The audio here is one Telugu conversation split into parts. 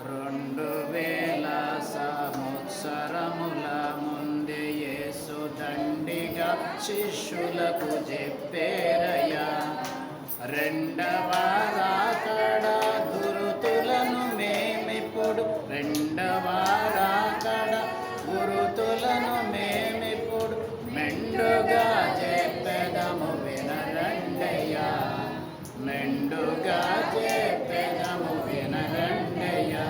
2000 సంవత్సరముల ముందే యేసు దండిగా శిష్యులకు చెప్పేరయ్యా. రెండవ రాకడ గురుతులను మేమిప్పుడు, రెండవ రాకడ గురుతులను మేమిప్పుడు మెండుగా చెప్పెదము వినరండయ్యా. మెండుగా చెప్పెదము వినరండయ్యా.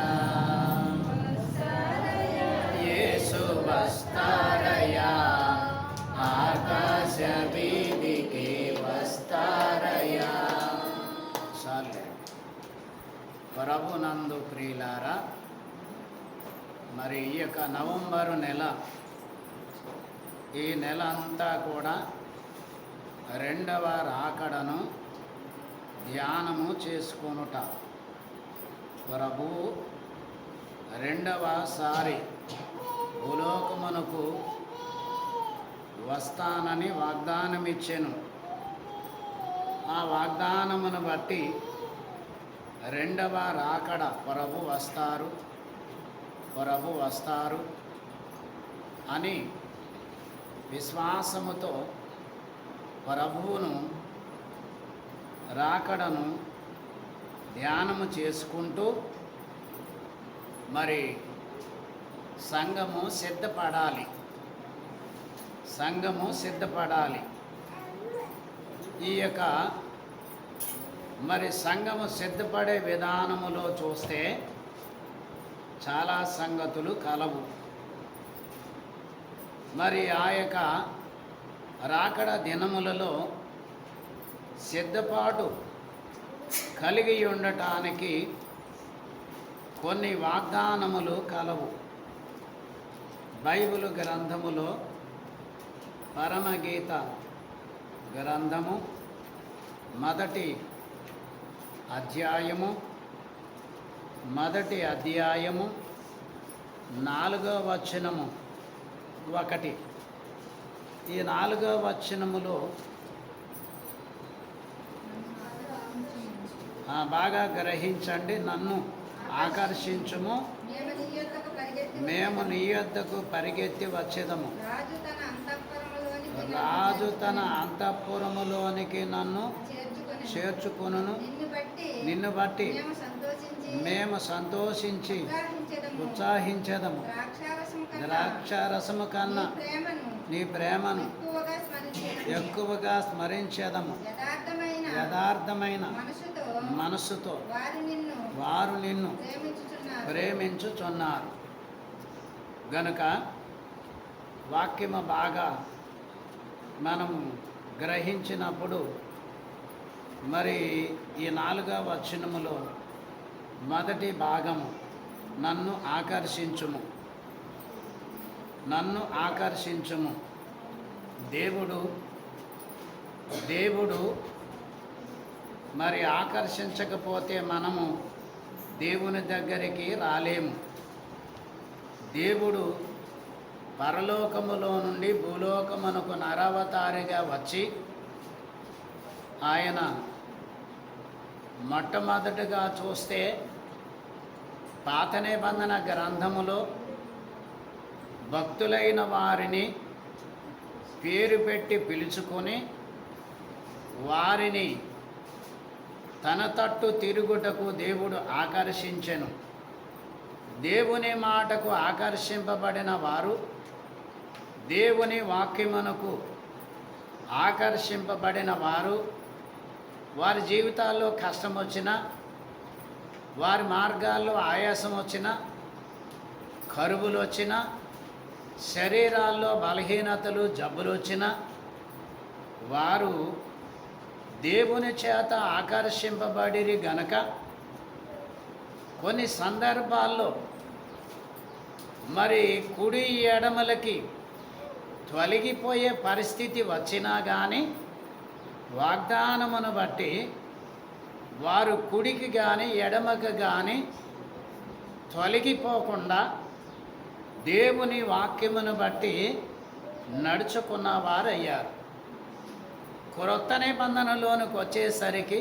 యేసు వస్తారయ్యా, ఆకాశ వీధికి వస్తారయ్యా. చాలే. ప్రభునందు ప్రియులారా, మరి ఈ యొక్క నవంబరు నెల, ఈ నెల అంతా కూడా రెండవ రాకడను ధ్యానము చేసుకొనుట. ప్రభు రెండవసారి భూలోకమునకు వస్తానని వాగ్దానం ఇచ్చెను. ఆ వాగ్దానమును బట్టి రెండవ రాకడ ప్రభు వస్తారు అని విశ్వాసముతో ప్రభువును రాకడను ధ్యానము చేసుకుంటూ మరి సంఘము సిద్ధపడాలి. ఈ యొక్క మరి సంఘము సిద్ధపడే విధానములో చూస్తే చాలా సంగతులు కలవు. మరి ఆ యొక్క రాకడ దినములలో సిద్ధపాటు కలిగి ఉండటానికి కొన్ని వాగ్దానములు కలవు. బైబిలు గ్రంథములో పరమగీత గ్రంథము మొదటి అధ్యాయము 4వ వచనము 1. ఈ 4వ వచనములో బాగా గ్రహించండి. నన్ను ఆకర్షించుము, మేము నీ యొద్దకు పరిగెత్తి వచ్చేదము. రాజు తన అంతఃపురములోనికి నన్ను చేర్చుకొనును. నిన్ను బట్టి మేము సంతోషించి ఉత్సాహించేదము. ద్రాక్షారసము కన్నా నీ ప్రేమను ఎక్కువగా స్మరించేదము. యథార్థమైన మనస్సుతో వారు నిన్ను ప్రేమించుచున్నారు. గనుక వాక్యము బాగా మనము గ్రహించినప్పుడు మరి ఈ 4వ వచనములో మొదటి భాగము నన్ను ఆకర్షించుము. దేవుడు మరి ఆకర్షించకపోతే మనము దేవుని దగ్గరికి రాలేము. దేవుడు పరలోకములో నుండి భూలోకమునకు నరవతారిగా వచ్చి ఆయన మొట్టమొదటిగా చూస్తే పాత నిబంధన గ్రంథములో భక్తులైన వారిని పేరు పెట్టి పిలుచుకొని వారిని తన తట్టు తిరుగుటకు దేవుడు ఆకర్షించెను. దేవుని మాటకు ఆకర్షింపబడిన వారు, దేవుని వాక్యమునకు ఆకర్షింపబడిన వారు, వారి జీవితాల్లో కష్టం వచ్చినా, వారి మార్గాల్లో ఆయాసం వచ్చినా, కరువులు వచ్చినా, శరీరాల్లో బలహీనతలు జబ్బులు వచ్చినా వారు దేవుని చేత ఆకర్షింపబడిరి గనక కొన్ని సందర్భాల్లో మరి కుడి ఎడమలకి తొలగిపోయే పరిస్థితి వచ్చినా కానీ వాగ్దానమును బట్టి వారు కుడికి కానీ ఎడమకు కానీ తొలగిపోకుండా దేవుని వాక్యమును బట్టి నడుచుకున్న వారయ్యారు. క్రొత్త నిబంధనలోనికి వచ్చేసరికి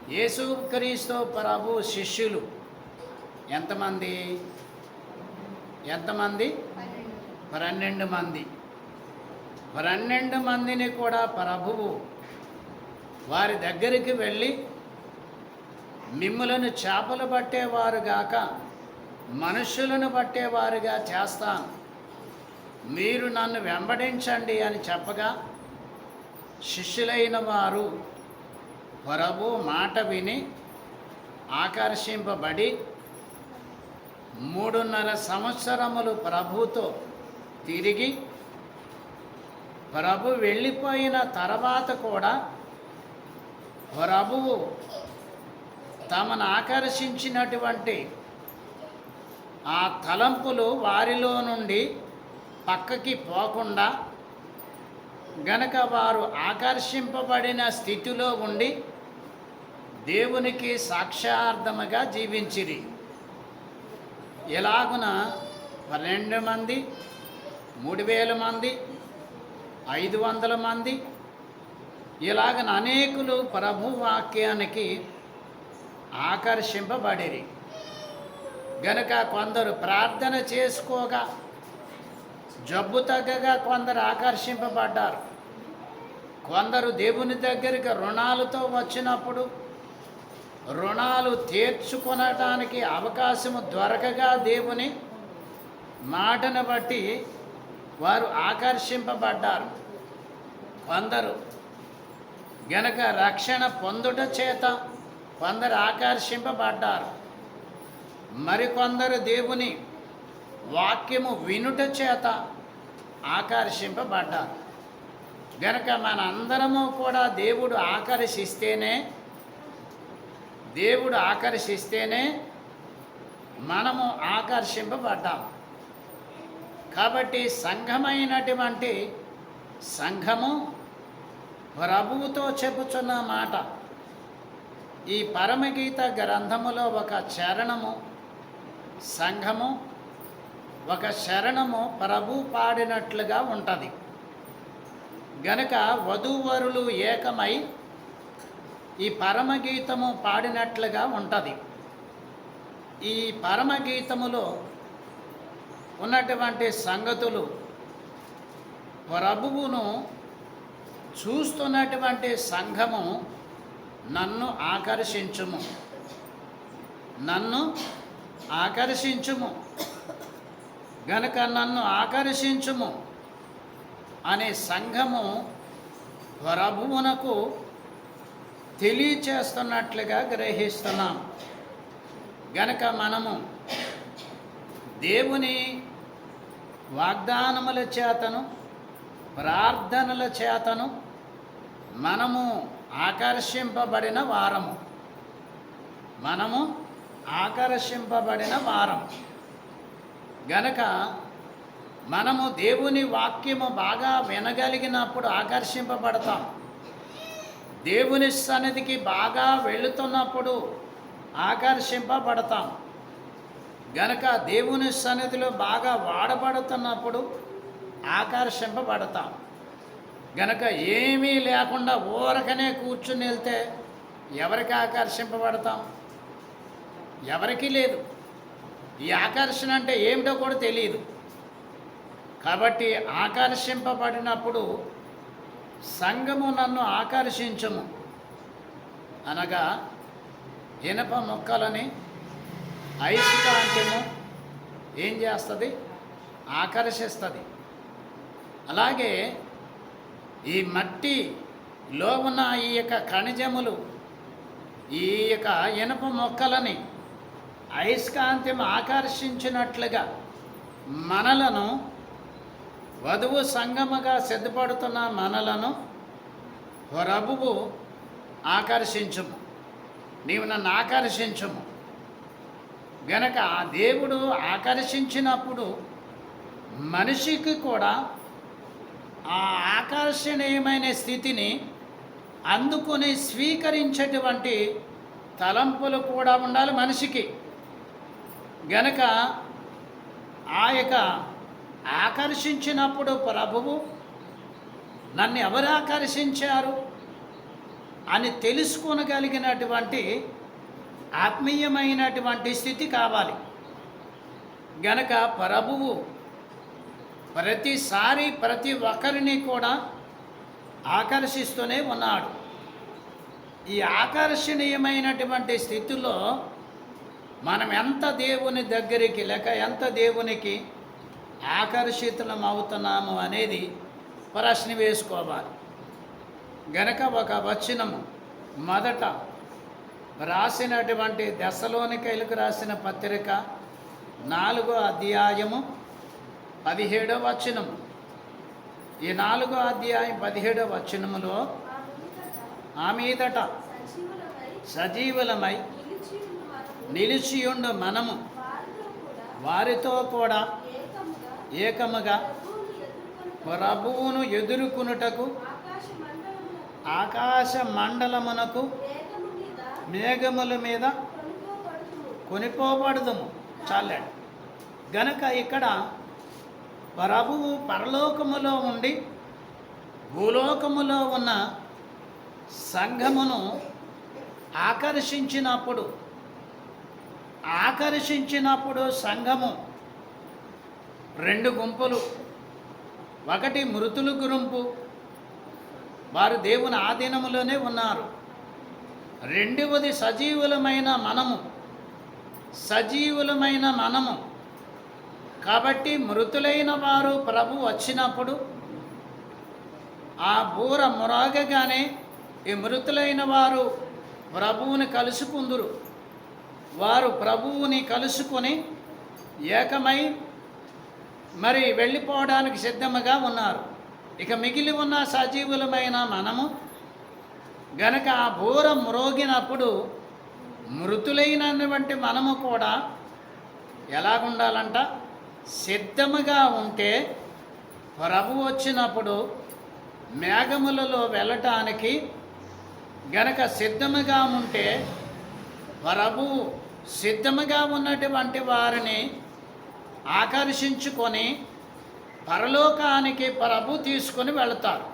యేసుక్రీస్తు ప్రభు శిష్యులు ఎంతమంది? ఎంతమంది? 12 మంది. 12 మందిని కూడా ప్రభువు వారి దగ్గరికి వెళ్ళి, మిమ్ములను చేపలు పట్టేవారుగాక మనుషులను పట్టేవారుగా చేస్తాను, మీరు నన్ను వెంబడించండి అని చెప్పగా, శిష్యులైన వారు ప్రభు మాట విని ఆకర్షింపబడి 3.5 సంవత్సరములు ప్రభుతో తిరిగి, ప్రభు వెళ్ళిపోయిన తర్వాత కూడా ప్రభువు తమను ఆకర్షించినటువంటి ఆ తలంపులు వారిలో నుండి పక్కకి పోకుండా గనక వారు ఆకర్షింపబడిన స్థితిలో ఉండి దేవునికి సాక్షార్థముగా జీవించిరి. ఎలాగున 12 మంది, 3000 మంది, 500 మంది, ఇలాగన అనేకులు ప్రభు వాక్యానికి ఆకర్షింపబడిరి. గనక కొందరు ప్రార్థన చేసుకోగా, జబ్బు తగ్గగా కొందరు ఆకర్షింపబడ్డారు. కొందరు దేవుని దగ్గరికి రుణాలతో వచ్చినప్పుడు రుణాలు తీర్చుకొనటానికి అవకాశము దొరకగా దేవుని మాటను బట్టి వారు ఆకర్షింపబడ్డారు. కొందరు గనక రక్షణ పొందుట చేత కొందరు ఆకర్షింపబడ్డారు. మరికొందరు దేవుని వాక్యము వినుట చేత ఆకర్షింపబడ్డారు. గనక మనందరము కూడా దేవుడు ఆకర్షిస్తేనే మనము ఆకర్షింపబడ్డాం. కాబట్టి సంఘమైనటువంటి సంఘము ప్రభువుతో చెప్పుచున్న మాట, ఈ పరమగీత గ్రంథములో ఒక చరణము సంఘము, ఒక శరణము ప్రభు పాడినట్లుగా ఉంటుంది. గనక వధూవరులు ఏకమై ఈ పరమగీతము పాడినట్లుగా ఉంటుంది. ఈ పరమగీతములో ఉన్నటువంటి సంగతులు ప్రభువును చూస్తున్నటువంటి సంఘము, నన్ను ఆకర్షించుము గనక నన్ను ఆకర్షించుము అనే సంఘము ప్రభువునకు తెలియచేస్తున్నట్లుగా గ్రహిస్తున్నాం. గనక మనము దేవుని వాగ్దానముల చేతను ప్రార్థనల చేతను మనము ఆకర్షింపబడిన వారం. గనక మనము దేవుని వాక్యము బాగా వినగలిగినప్పుడు ఆకర్షింపబడతాం. దేవుని సన్నిధికి బాగా వెళుతున్నప్పుడు ఆకర్షింపబడతాం. గనక దేవుని సన్నిధిలో బాగా వాడబడుతున్నప్పుడు ఆకర్షింపబడతాం. గనక ఏమీ లేకుండా ఊరకనే కూర్చుని వెళ్తే ఎవరికి ఆకర్షింపబడతాం? ఎవరికీ లేదు. ఈ ఆకర్షణ అంటే ఏమిటో కూడా తెలియదు. కాబట్టి ఆకర్షింపబడినప్పుడు సంఘము నన్ను ఆకర్షించుము అనగా, ఇనప ముక్కలని అయస్కాంతము ఏం చేస్తుంది? ఆకర్షిస్తుంది. అలాగే ఈ మట్టిలో ఉన్న ఈ యొక్క ఖనిజములు, ఈ యొక్క ఇనప మొక్కలని అయస్కాంతం ఆకర్షించినట్లుగా మనలను, వధువు సంగముగా సిద్ధపడుతున్న మనలను ప్రభువు ఆకర్షించుము, నీవు నన్ను ఆకర్షించుము. గనక ఆ దేవుడు ఆకర్షించినప్పుడు మనిషికి కూడా ఆ ఆకర్షణీయమైన స్థితిని అందుకుని స్వీకరించేటువంటి తలంపులు కూడా ఉండాలి మనిషికి. గనక ఆ యొక్క ఆకర్షించినప్పుడు ప్రభువు, నన్ను ఎవరు ఆకర్షించారు? అని తెలుసుకోగలిగినటువంటి ఆత్మీయమైనటువంటి స్థితి కావాలి. గనక ప్రభువు ప్రతిసారి ప్రతి ఒక్కరిని కూడా ఆకర్షిస్తూనే ఉన్నాడు. ఈ ఆకర్షణీయమైనటువంటి స్థితిలో మనం ఎంత దేవుని దగ్గరికి లేక ఎంత దేవునికి ఆకర్షితులం అవుతున్నాము అనేది ప్రశ్న వేసుకోవాలి. గనక ఒక వచనము మొదట రాసినటువంటి దెస్సలోనికైలకు రాసిన పత్రిక 4వ అధ్యాయము 17వ వచనము. ఈ 4వ అధ్యాయం 17వ వచనములో ఆ మీదట సజీవులమై నిలిచియుండు మనము వారితో కూడా ఏకముగా ప్రభువును ఎదుర్కొనుటకు ఆకాశ మండలమునకు మేఘముల మీద కొనిపోబడదుము. చాలండి. గనక ఇక్కడ ప్రభువు పరలోకములో ఉండి భూలోకములో ఉన్న సంఘమును ఆకర్షించినప్పుడు సంఘము 2 గుంపులు. ఒకటి మృతుల గుంపు, వారు దేవుని ఆధీనములోనే ఉన్నారు. రెండవది సజీవులమైన మనము. కాబట్టి మృతులైన వారు ప్రభు వచ్చినప్పుడు ఆ బూర మ్రోగగానే ఈ మృతులైన వారు ప్రభువుని కలుసుకుందురు. వారు ప్రభువుని కలుసుకొని ఏకమై మరి వెళ్ళిపోవడానికి సిద్ధముగా ఉన్నారు. ఇక మిగిలి ఉన్న సజీవులమైన మనము గనక ఆ బూర మ్రోగినప్పుడు మృతులైనటువంటి మనము కూడా ఎలాగుండాలంట? సిద్ధముగా ఉంటే ప్రభు వచ్చినప్పుడు మేఘములలో వెళ్ళటానికి గనక సిద్ధముగా ఉంటే ప్రభు సిద్ధముగా ఉన్నటువంటి వారిని ఆకర్షించుకొని పరలోకానికి ప్రభు తీసుకొని వెళతారు.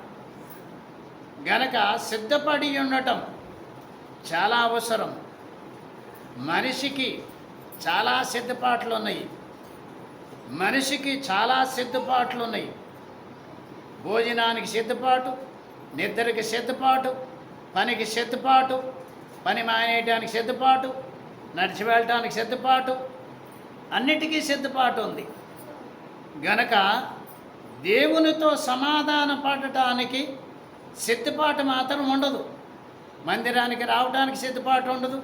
గనక సిద్ధపడి ఉండటం చాలా అవసరం. మనిషికి చాలా సిద్ధపాట్లు ఉన్నాయి. భోజనానికి సిద్ధపాటు, నిద్రకి సిద్ధపాటు, పనికి సిద్ధపాటు, పని మానేయడానికి సిద్ధపాటు, నడిచి వెళ్ళటానికి సిద్ధపాటు, అన్నిటికీ సిద్ధపాటు ఉంది. గనక దేవునితో సమాధాన పడటానికి సిద్ధపాటు మాత్రం ఉండదు. మందిరానికి రావడానికి సిద్ధపాటు ఉండదు.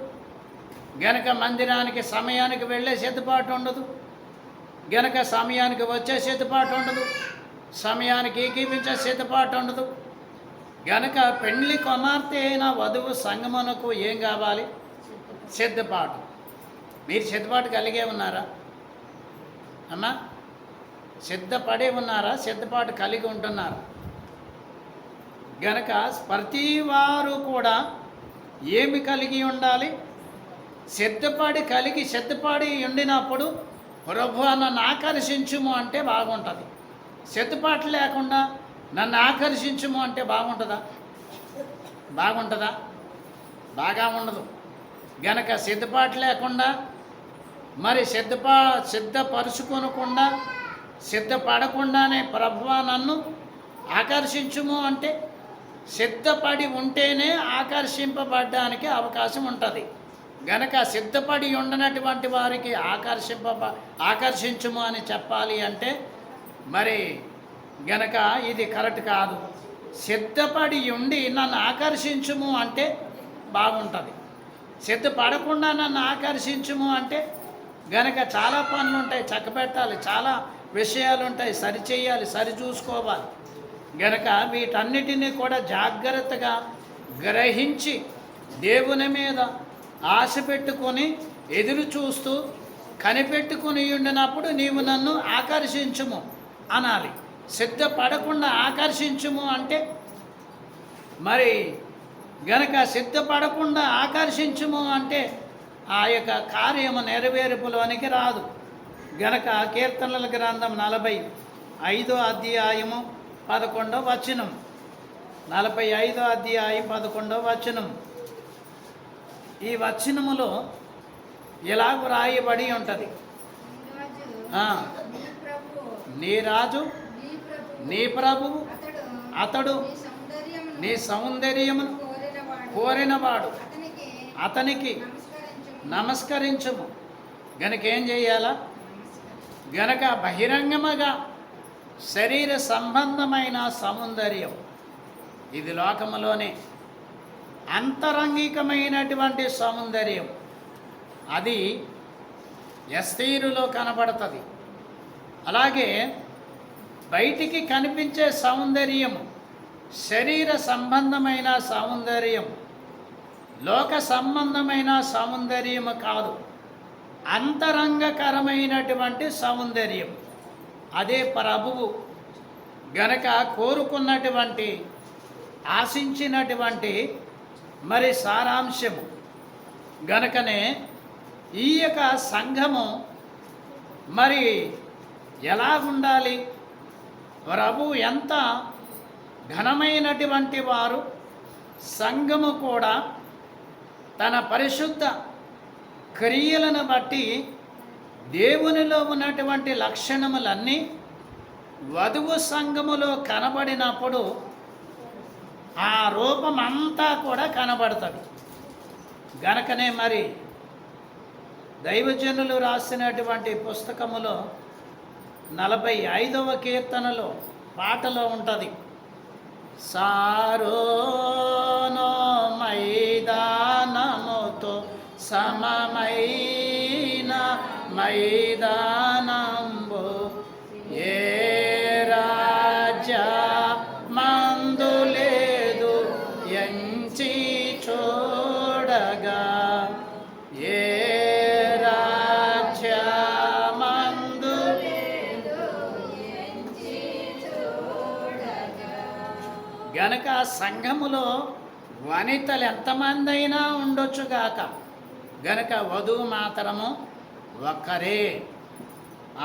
గనక మందిరానికి సమయానికి వెళ్ళే సిద్ధపాటు ఉండదు. గనక సమయానికి వచ్చే సిద్ధపాటు ఉండదు. సమయానికి ఏకీపించే సిద్ధపాటు ఉండదు. గనక పెండ్లి కుమార్తె అయిన వధువు సంగమునకు ఏం కావాలి? సిద్ధపాటు. మీరు సిద్ధపాటు కలిగే ఉన్నారా అమ్మా? సిద్ధపడే ఉన్నారా? సిద్ధపాటు కలిగి ఉంటున్నారా? గనక ప్రతి వారు కూడా ఏమి కలిగి ఉండాలి? సిద్ధపడి ఉండినప్పుడు ప్రభు నన్ను ఆకర్షించుము అంటే బాగుంటుంది. సిద్ధపాటు లేకుండా నన్ను ఆకర్షించుము అంటే బాగుంటుందా? బాగా ఉండదు. గనక సిద్ధపాటు లేకుండా మరి సిద్ధపరుచుకొనకుండా సిద్ధపడకుండానే ప్రభువా నన్ను ఆకర్షించుము అంటే సిద్ధపడి ఉంటేనే ఆకర్షింపబడడానికి అవకాశం ఉంటుంది. గనక సిద్ధపడి ఉండనటువంటి వారికి ఆకర్షించుము అని చెప్పాలి అంటే మరి గనక ఇది కరెక్ట్ కాదు. సిద్ధపడి ఉండి నన్ను ఆకర్షించుము అంటే బాగుంటుంది. సిద్ధపడకుండా నన్ను ఆకర్షించుము అంటే గనక చాలా పనులు ఉంటాయి, చక్కబెట్టాలి, చాలా విషయాలు ఉంటాయి, సరిచేయాలి, సరిచూసుకోవాలి. గనక వీటన్నిటినీ కూడా జాగ్రత్తగా గ్రహించి దేవుని మీద ఆశ పెట్టుకొని ఎదురు చూస్తూ కనిపెట్టుకుని ఉండినప్పుడు నీవు నన్ను ఆకర్షించుము అనాలి. సిద్ధపడకుండా ఆకర్షించుము అంటే మరి గనక సిద్ధపడకుండా ఆకర్షించుము అంటే ఆ యొక్క కార్యము నెరవేర్పులోనికి రాదు. గనక కీర్తనల గ్రంథం 45వ అధ్యాయము 11వ వచనం. 45వ అధ్యాయం 11వ వచనం. ఈ వచనములో ఇలాగ రాయబడి ఉంటుంది, నీ రాజు నీ ప్రభువు అతడు నీ సౌందర్యమును కోరినవాడు, అతనికి నమస్కరించుము. గనుక ఏం చేయాలా? గనక బహిరంగముగా శరీర సంబంధమైన సౌందర్యం ఇది లోకములోనే అంతరంగికమైనటువంటి సౌందర్యం అది ఎస్తేరులో కనబడుతుంది. అలాగే బయటికి కనిపించే సౌందర్యం శరీర సంబంధమైన సౌందర్యం, లోక సంబంధమైన సౌందర్యము కాదు, అంతరంగకరమైనటువంటి సౌందర్యం. అదే ప్రభువు గనక కోరుకున్నటువంటి ఆశించినటువంటి మరి సారాంశము. గనకనే ఈ యొక్క సంఘము మరి ఎలా ఉండాలి? ప్రభువు ఎంత ఘనమైనటువంటి వారు, సంఘము కూడా తన పరిశుద్ధ క్రియలను బట్టి దేవునిలో ఉన్నటువంటి లక్షణములన్నీ వధువు సంఘములో కనబడినప్పుడు ఆ రూపం అంతా కూడా కనబడుతుంది. గనకనే మరి దైవజనులు రాసినటువంటి పుస్తకములో 45వ కీర్తనలో పాటలో ఉంటుంది, సారోనో మైదానముతో సమమైన మైదానంబు ఏ రాజ్య మందు లేదు ఎంచి చూడగా, ఏ రాజ్య మందు గనక సంఘములో వనితలు ఎంతమంది అయినా ఉండొచ్చుగాక, గనక వధువు మాత్రము ఒక్కరే.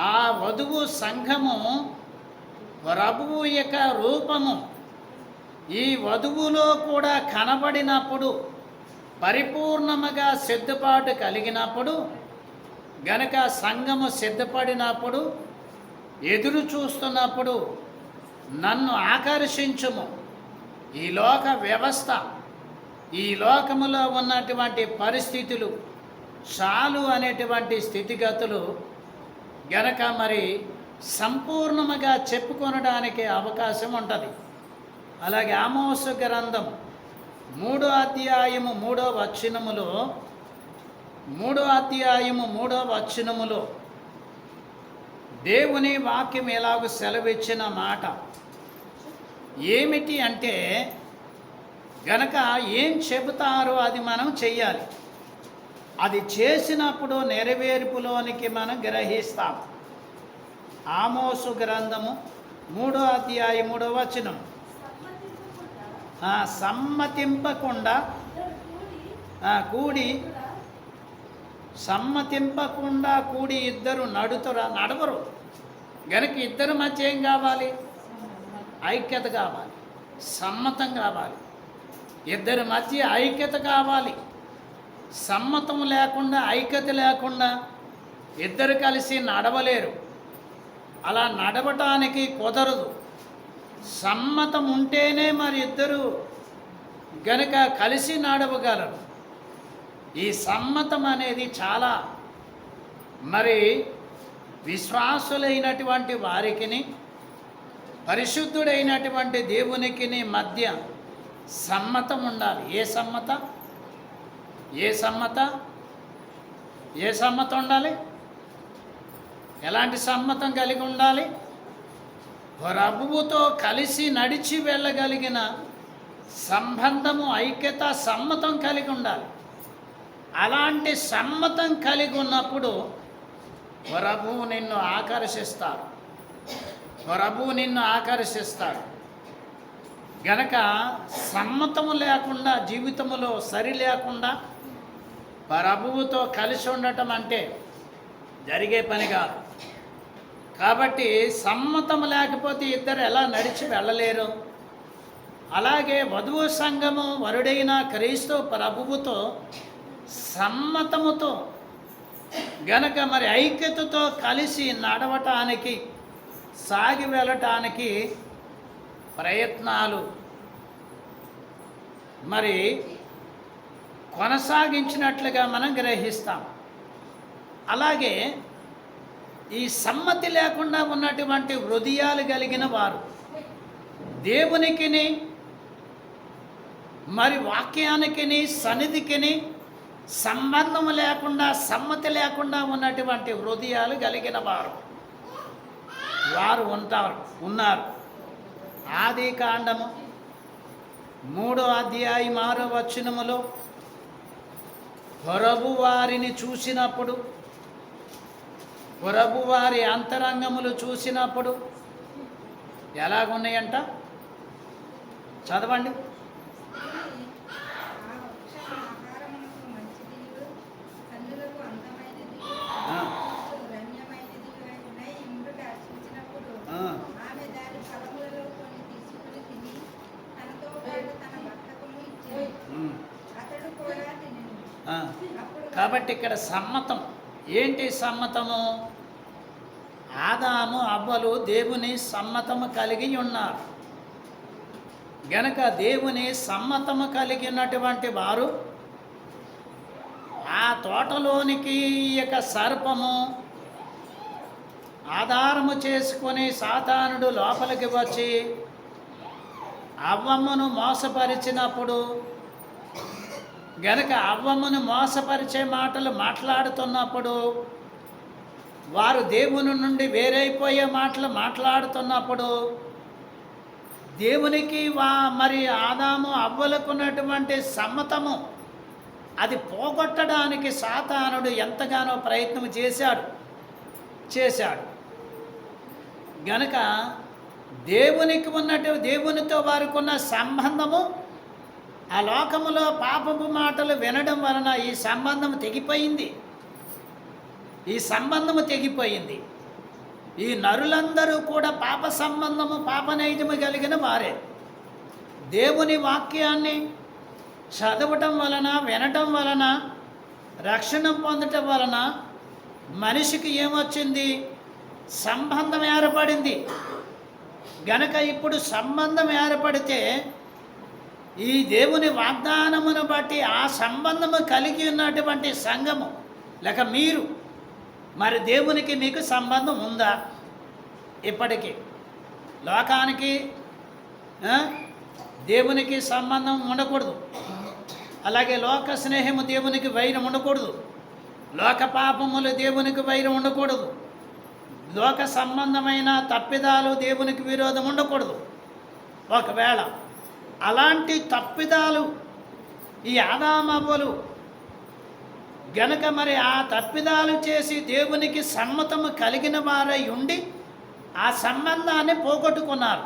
ఆ వధువు సంఘము ప్రభువు యొక్క రూపము ఈ వధువులో కూడా కనబడినప్పుడు, పరిపూర్ణముగా సిద్ధపాటు కలిగినప్పుడు, గనక సంఘము సిద్ధపడినప్పుడు, ఎదురు చూస్తున్నప్పుడు నన్ను ఆకర్షించుము. ఈ లోక వ్యవస్థ, ఈ లోకములో ఉన్నటువంటి పరిస్థితులు చాలు అనేటువంటి స్థితిగతులు గనక మరి సంపూర్ణముగా చెప్పుకొనడానికి అవకాశం ఉంటుంది. అలాగే ఆమోసు గ్రంథం 3వ అధ్యాయము 3వ వచనములో 3వ అధ్యాయము 3వ వచనములో దేవుని వాక్యం ఎలాగూ సెలవిచ్చిన మాట ఏమిటి అంటే, గనక ఏం చెబుతారో అది మనం చెయ్యాలి. అది చేసినప్పుడు నెరవేర్పులోనికి మనం గ్రహిస్తాం. ఆమోసు గ్రంథము 3వ అధ్యాయం 3వ వచనం, సమ్మతింపకుండా కూడి ఇద్దరు నడవరు. గనక ఇద్దరి మధ్య ఏం కావాలి? ఐక్యత కావాలి, సమ్మతం కావాలి. ఇద్దరి మధ్య ఐక్యత కావాలి. సమ్మతం లేకుండా, ఐక్యత లేకుండా ఇద్దరు కలిసి నడవలేరు. అలా నడవటానికి కుదరదు. సమ్మతం ఉంటేనే మరి ఇద్దరు గనక కలిసి నడవగలరు. ఈ సమ్మతం అనేది చాలా మరి విశ్వాసులైనటువంటి వారికిని, పరిశుద్ధుడైనటువంటి దేవునికి మధ్య సమ్మతం ఉండాలి. ఏ సమ్మతం ఉండాలి? ఎలాంటి సమ్మతం కలిగి ఉండాలి? ప్రభువుతో కలిసి నడిచి వెళ్ళగలిగిన సంబంధము, ఐక్యత, సమ్మతం కలిగి ఉండాలి. అలాంటి సమ్మతం కలిగి ఉన్నప్పుడు ప్రభువు నిన్ను ఆకర్షిస్తాడు. గనక సమ్మతము లేకుండా, జీవితములో సరి లేకుండా ప్రభువుతో కలిసి ఉండటం అంటే జరిగే పని కాదు. కాబట్టి సమ్మతం లేకపోతే ఇద్దరు ఎలా నడిచి వెళ్ళలేరు? అలాగే వధువు సంఘము వరుడైన క్రీస్తు ప్రభువుతో సమ్మతముతో గనక మరి ఐక్యతతో కలిసి నడవటానికి సాగి వెళ్ళటానికి ప్రయత్నాలు మరి కొనసాగించినట్లుగా మనం గ్రహిస్తాం. అలాగే ఈ సమ్మతి లేకుండా ఉన్నటువంటి హృదయాలు కలిగిన వారు దేవునికిని మరి వాక్యానికిని సన్నిధికిని సంబంధం లేకుండా సమ్మతి లేకుండా ఉన్నటువంటి హృదయాలు కలిగిన వారు ఉన్నారు. ఆది కాండము 3వ అధ్యాయం 6వ వచనములో ప్రభు వారిని చూసినప్పుడు, ప్రభు వారి అంతరంగములు చూసినప్పుడు ఎలాగున్నాయంట చదవండి. కాబట్టి ఇక్కడ సమ్మతం ఏంటి? సమ్మతము ఆదాము అవ్వలు దేవుని సమ్మతము కలిగి ఉన్నారు గనక దేవుని సమ్మతము కలిగినటువంటి వారు ఆ తోటలోనికి యొక్క సర్పము ఆధారము చేసుకొని సాతానుడు లోపలికి వచ్చి అవ్వమ్మను మోసపరిచినప్పుడు గనక అవ్వమ్మను మోసపరిచే మాటలు మాట్లాడుతున్నప్పుడు, వారు దేవుని నుండి వేరైపోయే మాటలు మాట్లాడుతున్నప్పుడు దేవునికి మరి ఆదాము అవ్వలకున్నటువంటి సమ్మతము అది పోగొట్టడానికి సాతానుడు ఎంతగానో ప్రయత్నం చేశాడు గనక దేవునితో వారికి ఉన్న సంబంధము ఆ లోకములో పాపపు మాటలు వినడం వలన ఈ సంబంధం తెగిపోయింది. ఈ నరులందరూ కూడా పాప సంబంధము పాపనైజము కలిగిన వారే. దేవుని వాక్యాన్ని చదవటం వలన వినటం వలన రక్షణ పొందటం వలన మనిషికి ఏమొచ్చింది? సంబంధం ఏర్పడింది. గనక ఇప్పుడు సంబంధం ఏర్పడితే ఈ దేవుని వాగ్దానమును బట్టి ఆ సంబంధము కలిగి ఉన్నటువంటి సంఘము లేక మీరు మరి దేవునికి మీకు సంబంధం ఉందా? ఇప్పటికీ లోకానికి దేవునికి సంబంధం ఉండకూడదు. అలాగే లోక స్నేహము దేవునికి వైరం ఉండకూడదు. లోక పాపములు దేవునికి వైరం ఉండకూడదు. లోక సంబంధమైన తప్పిదాలు దేవునికి విరోధం ఉండకూడదు. ఒకవేళ అలాంటి తప్పిదాలు ఈ ఆదామవ్వలు గనక మరి ఆ తప్పిదాలు చేసి దేవునికి సమ్మతము కలిగిన వారై ఉండి ఆ సంబంధాన్ని పోగొట్టుకున్నారు.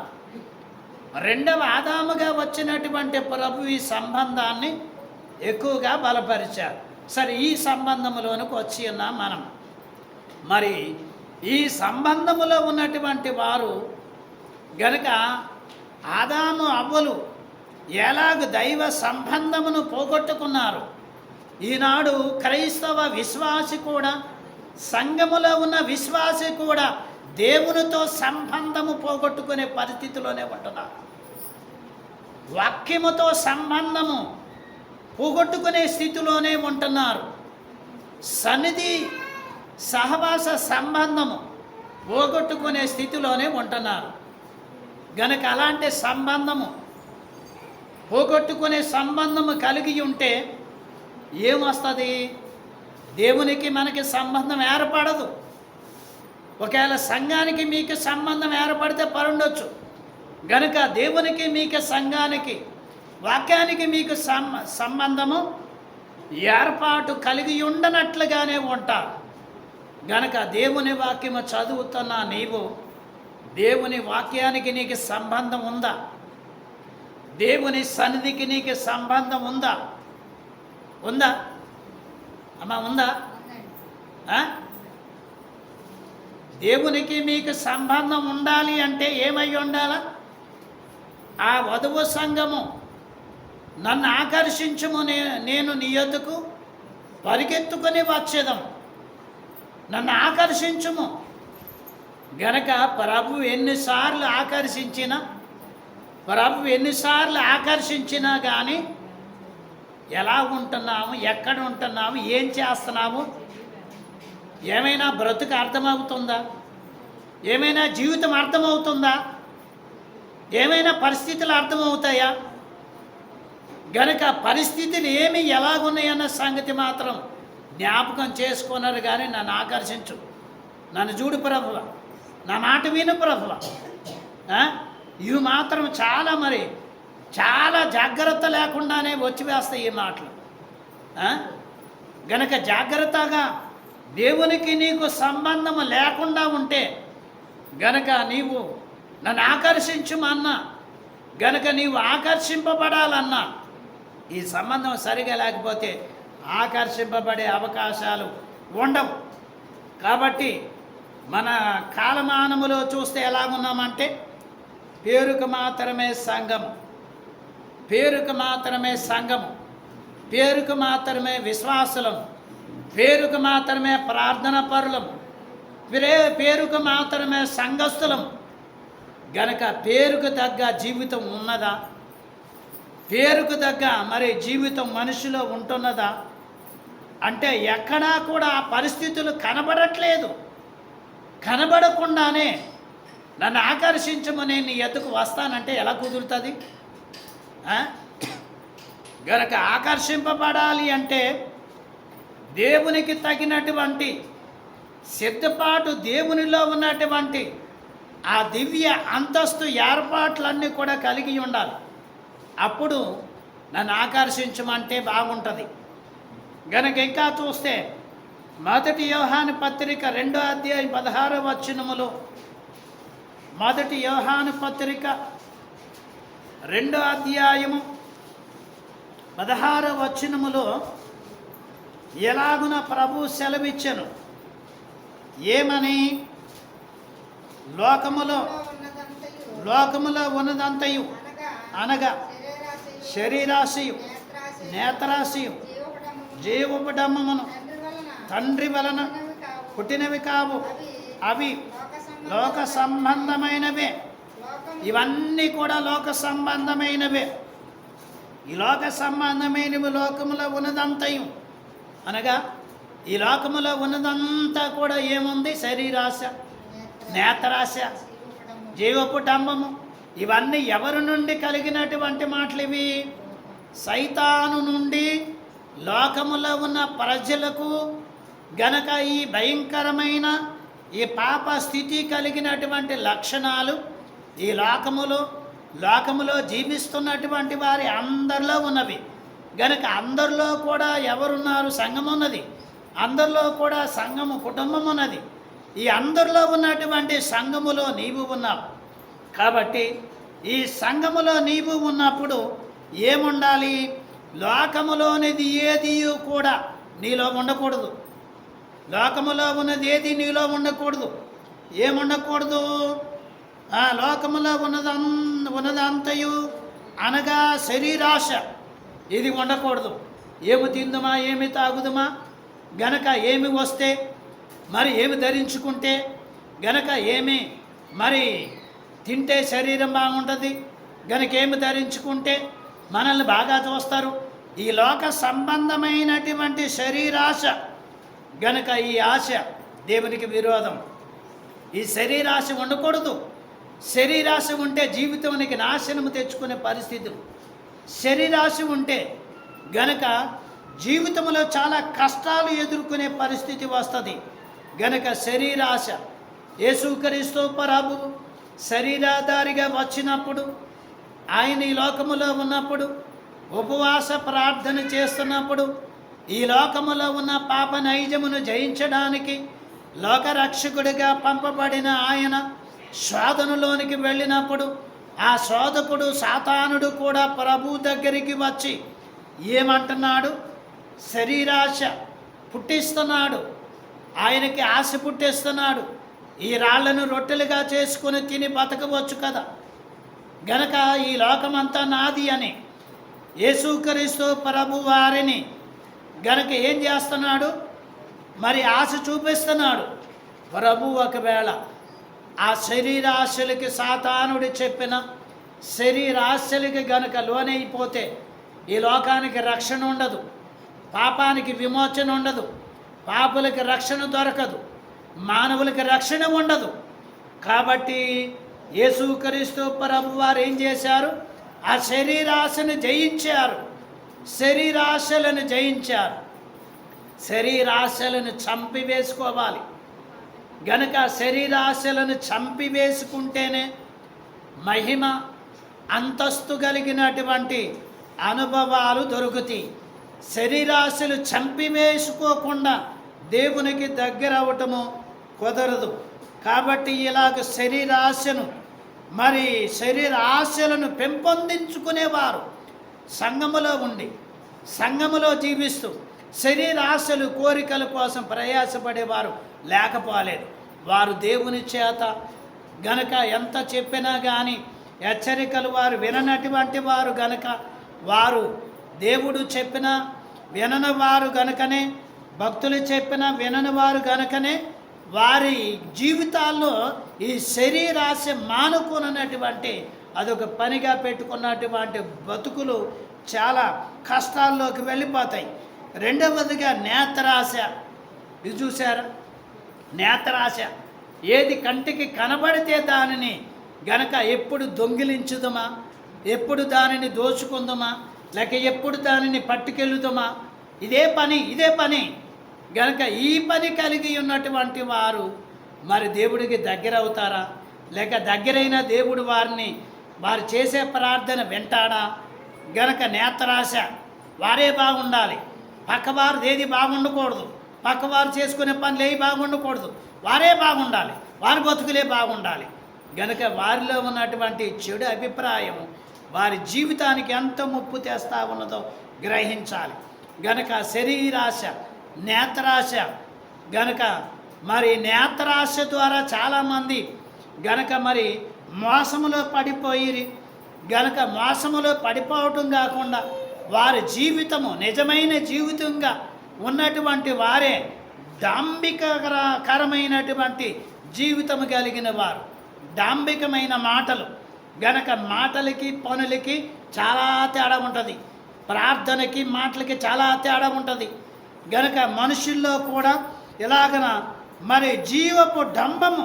రెండవ ఆదాముగా వచ్చినటువంటి ప్రభు ఈ సంబంధాన్ని ఎక్కువగా బలపరిచారు. సరే, ఈ సంబంధంలోనికి వచ్చి ఉన్నాం మనం. మరి ఈ సంబంధములో ఉన్నటువంటి వారు గనక ఆదాము అవ్వలు ఎలాగ దైవ సంబంధమును పోగొట్టుకున్నారు, ఈనాడు క్రైస్తవ విశ్వాసి కూడా, సంఘములో ఉన్న విశ్వాసి కూడా దేవునితో సంబంధము పోగొట్టుకునే పరిస్థితిలోనే ఉంటున్నారు. వాక్యముతో సంబంధము పోగొట్టుకునే స్థితిలోనే ఉంటున్నారు. సన్నిధి సహవాస సంబంధము పోగొట్టుకునే స్థితిలోనే ఉంటున్నారు. గనక అలాంటి సంబంధము పోగొట్టుకునే సంబంధము కలిగి ఉంటే ఏమొస్తుంది? దేవునికి మనకి సంబంధం ఏర్పడదు. ఒకవేళ సంఘానికి మీకు సంబంధం ఏర్పడితే పరుండొచ్చు. గనుక దేవునికి మీకు సంఘానికి వాక్యానికి మీకు సంబంధము ఏర్పాటు కలిగి ఉండనట్లుగానే ఉంటారు. గనక దేవుని వాక్యము చదువుతున్న నీవు దేవుని వాక్యానికి నీకు సంబంధం ఉందా? దేవుని సన్నిధికి నీకు సంబంధం ఉందా? అమ్మా, ఉందా? దేవునికి మీకు సంబంధం ఉండాలి అంటే ఏమై ఉండాలా? ఆ వధువు సంఘము నన్ను ఆకర్షించుము, నేను నీ యొద్దకు పరిగెత్తుకొని వచ్చేదం, నన్ను ఆకర్షించుము. గనక ప్రభు ఎన్నిసార్లు ఆకర్షించినా కానీ ఎలా ఉంటున్నాము, ఎక్కడ ఉంటున్నాము, ఏం చేస్తున్నాము, ఏమైనా బ్రతుకు అర్థమవుతుందా, ఏమైనా జీవితం అర్థమవుతుందా, ఏమైనా పరిస్థితులు అర్థమవుతాయా? గనక పరిస్థితులు ఏమి ఎలాగున్నాయన్న సంగతి మాత్రం జ్ఞాపకం చేసుకున్నారు. కానీ నన్ను ఆకర్షించు, నన్ను చూడు ప్రభువ, నా మాట విను ప్రభువ. ఇవి మాత్రం చాలా జాగ్రత్త లేకుండానే వచ్చి వేస్తాయి ఈ మాటలు. గనక జాగ్రత్తగా దేవునికి నీకు సంబంధం లేకుండా ఉంటే గనక నీవు నన్ను ఆకర్షించుమన్నా, గనక నీవు ఆకర్షింపబడాలన్నా ఈ సంబంధం సరిగా లేకపోతే ఆకర్షింపబడే అవకాశాలు ఉండవు. కాబట్టి మన కాలమానములో చూస్తే ఎలాగున్నామంటే పేరుకు మాత్రమే సంఘం, పేరుకు మాత్రమే విశ్వాసులం, పేరుకు మాత్రమే ప్రార్థన పరులం, పేరుకు మాత్రమే సంఘస్థులం. గనక పేరుకు తగ్గ జీవితం ఉన్నదా? పేరుకు తగ్గ జీవితం మనిషిలో ఉంటున్నదా అంటే ఎక్కడా కూడా ఆ పరిస్థితులు కనబడట్లేదు. కనబడకుండానే నన్ను ఆకర్షించమని నీ ఎద్దుకు వస్తానంటే ఎలా కుదురుతుంది? గనక ఆకర్షింపబడాలి అంటే దేవునికి తగినటువంటి సిద్ధపాటు, దేవునిలో ఉన్నటువంటి ఆ దివ్య అంతస్తు ఏర్పాట్లన్నీ కూడా కలిగి ఉండాలి. అప్పుడు నన్ను ఆకర్షించమంటే బాగుంటుంది. గనక ఇంకా చూస్తే 1 యోహాను పత్రిక 2వ అధ్యాయం 16వ వచనములో, 1 యోహాను పత్రిక 2వ అధ్యాయము 16వ వచనములో ఎలాగున ప్రభు సెలవిచ్చెను. ఏమని? లోకములో ఉన్నదంతయు అనగా శరీరాశయు, నేత్రాశయు, జీవపడమ్మను తండ్రి వలన పుట్టినవి కావు, అవి లోక సంబంధమైనవే. ఇవన్నీ కూడా లోక సంబంధమైనవే. ఈ లోక సంబంధమైనవి లోకములో ఉన్నదంతయు అనగా ఈ లోకములో ఉన్నదంతా కూడా ఏముంది? శరీరాశ, నేత్రాశ, జీవపుటంబము. ఇవన్నీ ఎవరి నుండి కలిగినటువంటి మాటలు? ఇవి సైతాను నుండి లోకములో ఉన్న ప్రజలకు గనక ఈ భయంకరమైన ఈ పాప స్థితి కలిగినటువంటి లక్షణాలు ఈ లోకములో జీవిస్తున్నటువంటి వారి అందరిలో ఉన్నవి. గనక అందరిలో కూడా ఎవరున్నారు? సంఘం ఉన్నది. అందరిలో కూడా సంఘము, కుటుంబం ఉన్నది. ఈ అందరిలో ఉన్నటువంటి సంఘములో నీవు ఉన్నావు. కాబట్టి ఈ సంఘములో నీవు ఉన్నప్పుడు ఏముండాలి? లోకములోనిది ఏది కూడా నీలో ఉండకూడదు. లోకములో ఉన్నది ఏది నీలో ఉండకూడదు. ఏముండకూడదు? లోకములో ఉన్నదంతయు అనగా శరీరాశ, ఇది ఉండకూడదు. ఏమి తిందుమా, ఏమి తాగుదుమా, గనక ఏమి వస్తే ఏమి ధరించుకుంటే గనక ఏమి తింటే శరీరం బాగుంటుంది, గనక ఏమి ధరించుకుంటే మనల్ని బాగా చూస్తారు. ఈ లోక సంబంధమైనటువంటి శరీరాశ గనక ఈ ఆశ దేవునికి విరోధం. ఈ శరీరాశ ఉండకూడదు. శరీరాశ ఉంటే జీవితానికి నాశనము తెచ్చుకునే పరిస్థితులు. శరీరాశ ఉంటే గనక జీవితంలో చాలా కష్టాలు ఎదుర్కొనే పరిస్థితి వస్తుంది. గనక శరీరాశ, యేసుక్రీస్తు ప్రభు శరీరాధారిగా వచ్చినప్పుడు, ఆయన ఈ లోకములో ఉన్నప్పుడు ఉపవాస ప్రార్థన చేస్తున్నప్పుడు, ఈ లోకములో ఉన్న పాప నైజమును జయించడానికి లోకరక్షకుడిగా పంపబడిన ఆయన శోధనలోనికి వెళ్ళినప్పుడు ఆ శోధకుడు సాతానుడు కూడా ప్రభు దగ్గరికి వచ్చి ఏమంటున్నాడు? శరీరాశ పుట్టిస్తున్నాడు. ఆయనకి ఆశ పుట్టిస్తున్నాడు. ఈ రాళ్లను రొట్టెలుగా చేసుకుని తిని బతకవచ్చు కదా, గనక ఈ లోకమంతా నాది అని యేసుక్రీస్తు ప్రభు వారిని గనక ఏం చేస్తున్నాడు, మరి ఆశ చూపిస్తున్నాడు. ప్రభు ఒకవేళ ఆ శరీరాశలకి సాతానుడు చెప్పిన శరీరాశలకి గనక లోనైపోతే ఈ లోకానికి రక్షణ ఉండదు, పాపానికి విమోచన ఉండదు, పాపులకి రక్షణ దొరకదు, మానవులకి రక్షణ ఉండదు. కాబట్టి యేసుక్రీస్తు ప్రభు వారు ఏం చేశారు, ఆ శరీరాశను జయించారు, శరీరాశలను జయించారు. శరీరాశలను చంపివేసుకోవాలి. గనక శరీరాశలను చంపివేసుకుంటేనే మహిమ అంతస్తు కలిగినటువంటి అనుభవాలు దొరుకుతాయి. శరీరాశలు చంపివేసుకోకుండా దేవునికి దగ్గర అవటము కుదరదు. కాబట్టి ఇలాగ శరీరాశను మరి శరీర ఆశలను పెంపొందించుకునేవారు సంఘములో ఉండి సంఘములో జీవిస్తూ శరీరాశలు కోరికల కోసం ప్రయాసపడేవారు లేకపోలేదు. వారు దేవుని చేత గనక ఎంత చెప్పినా కానీ హెచ్చరికలు వారు విననటువంటి వారు గనక, వారు దేవుడు చెప్పిన వినని వారు గనుకనే, భక్తులు చెప్పిన వినని వారు గనుకనే వారి జీవితాల్లో ఈ శరీరాశ మానుకున్నటువంటి అదొక పనిగా పెట్టుకున్నటువంటి బతుకులు చాలా కష్టాల్లోకి వెళ్ళిపోతాయి. రెండవదిగా నేత్రాశ. ఇది చూసారా, నేత్రాశ. ఏది కంటికి కనబడితే దానిని గనక ఎప్పుడు దొంగిలించుదమా, ఎప్పుడు దానిని దోచుకుందామా, లేక ఎప్పుడు దానిని పట్టుకెళ్ళుదామా, ఇదే పని గనక ఈ పని కలిగి ఉన్నటువంటి వారు మరి దేవుడికి దగ్గర అవుతారా, లేక దగ్గరైన దేవుడు వారు చేసే ప్రార్థన వింటాడా? గనక నేత్రాశ. వారే బాగుండాలి, పక్కవారు ఏది బాగుండకూడదు, పక్కవారు చేసుకునే పనులు ఏవి బాగుండకూడదు, వారే బాగుండాలి, వారి బతుకులే బాగుండాలి. గనక వారిలో ఉన్నటువంటి చెడు అభిప్రాయం వారి జీవితానికి ఎంత ముప్పు తెస్తా ఉన్నదో గ్రహించాలి. గనక శరీరాశ, నేత్రాశ. గనక మరి నేత్రాశ ద్వారా చాలామంది గనక మరి మోసములో పడిపోయి గనక మోసములో పడిపోవటం కాకుండా వారి జీవితము నిజమైన జీవితంగా ఉన్నటువంటి వారే డాంబికకరమైనటువంటి జీవితము కలిగిన వారు. డాంబికమైన మాటలు. గనక మాటలకి పనులకి చాలా తేడా ఉంటుంది, ప్రార్థనకి మాటలకి చాలా తేడా ఉంటుంది. గనక మనుషుల్లో కూడా ఇలాగన మరి జీవపు డంబము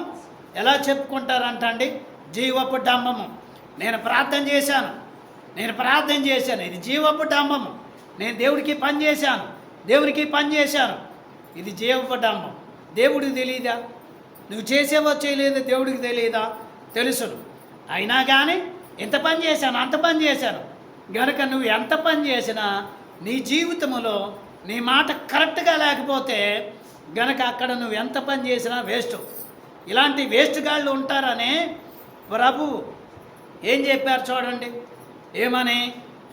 ఎలా చెప్పుకుంటారంటండి, జీవపు డంబము. నేను ప్రార్థన చేశాను, ఇది జీవపు డంబము. నేను దేవుడికి పని చేశాను, ఇది జీవపు డంబం. దేవుడికి తెలియదా? నువ్వు చేసేవో చేయలేదో దేవుడికి తెలియదా? తెలుసును. అయినా కానీ ఇంత పని చేశాను, అంత పని చేశాను. గనక నువ్వు ఎంత పని చేసినా నీ జీవితంలో నీ మాట కరెక్ట్గా లేకపోతే గనక అక్కడ నువ్వు ఎంత పని చేసినా వేస్ట్. ఇలాంటి వేస్ట్ గాళ్ళు ఉంటారని ప్రభు ఏం చెప్పారు చూడండి. ఏమని?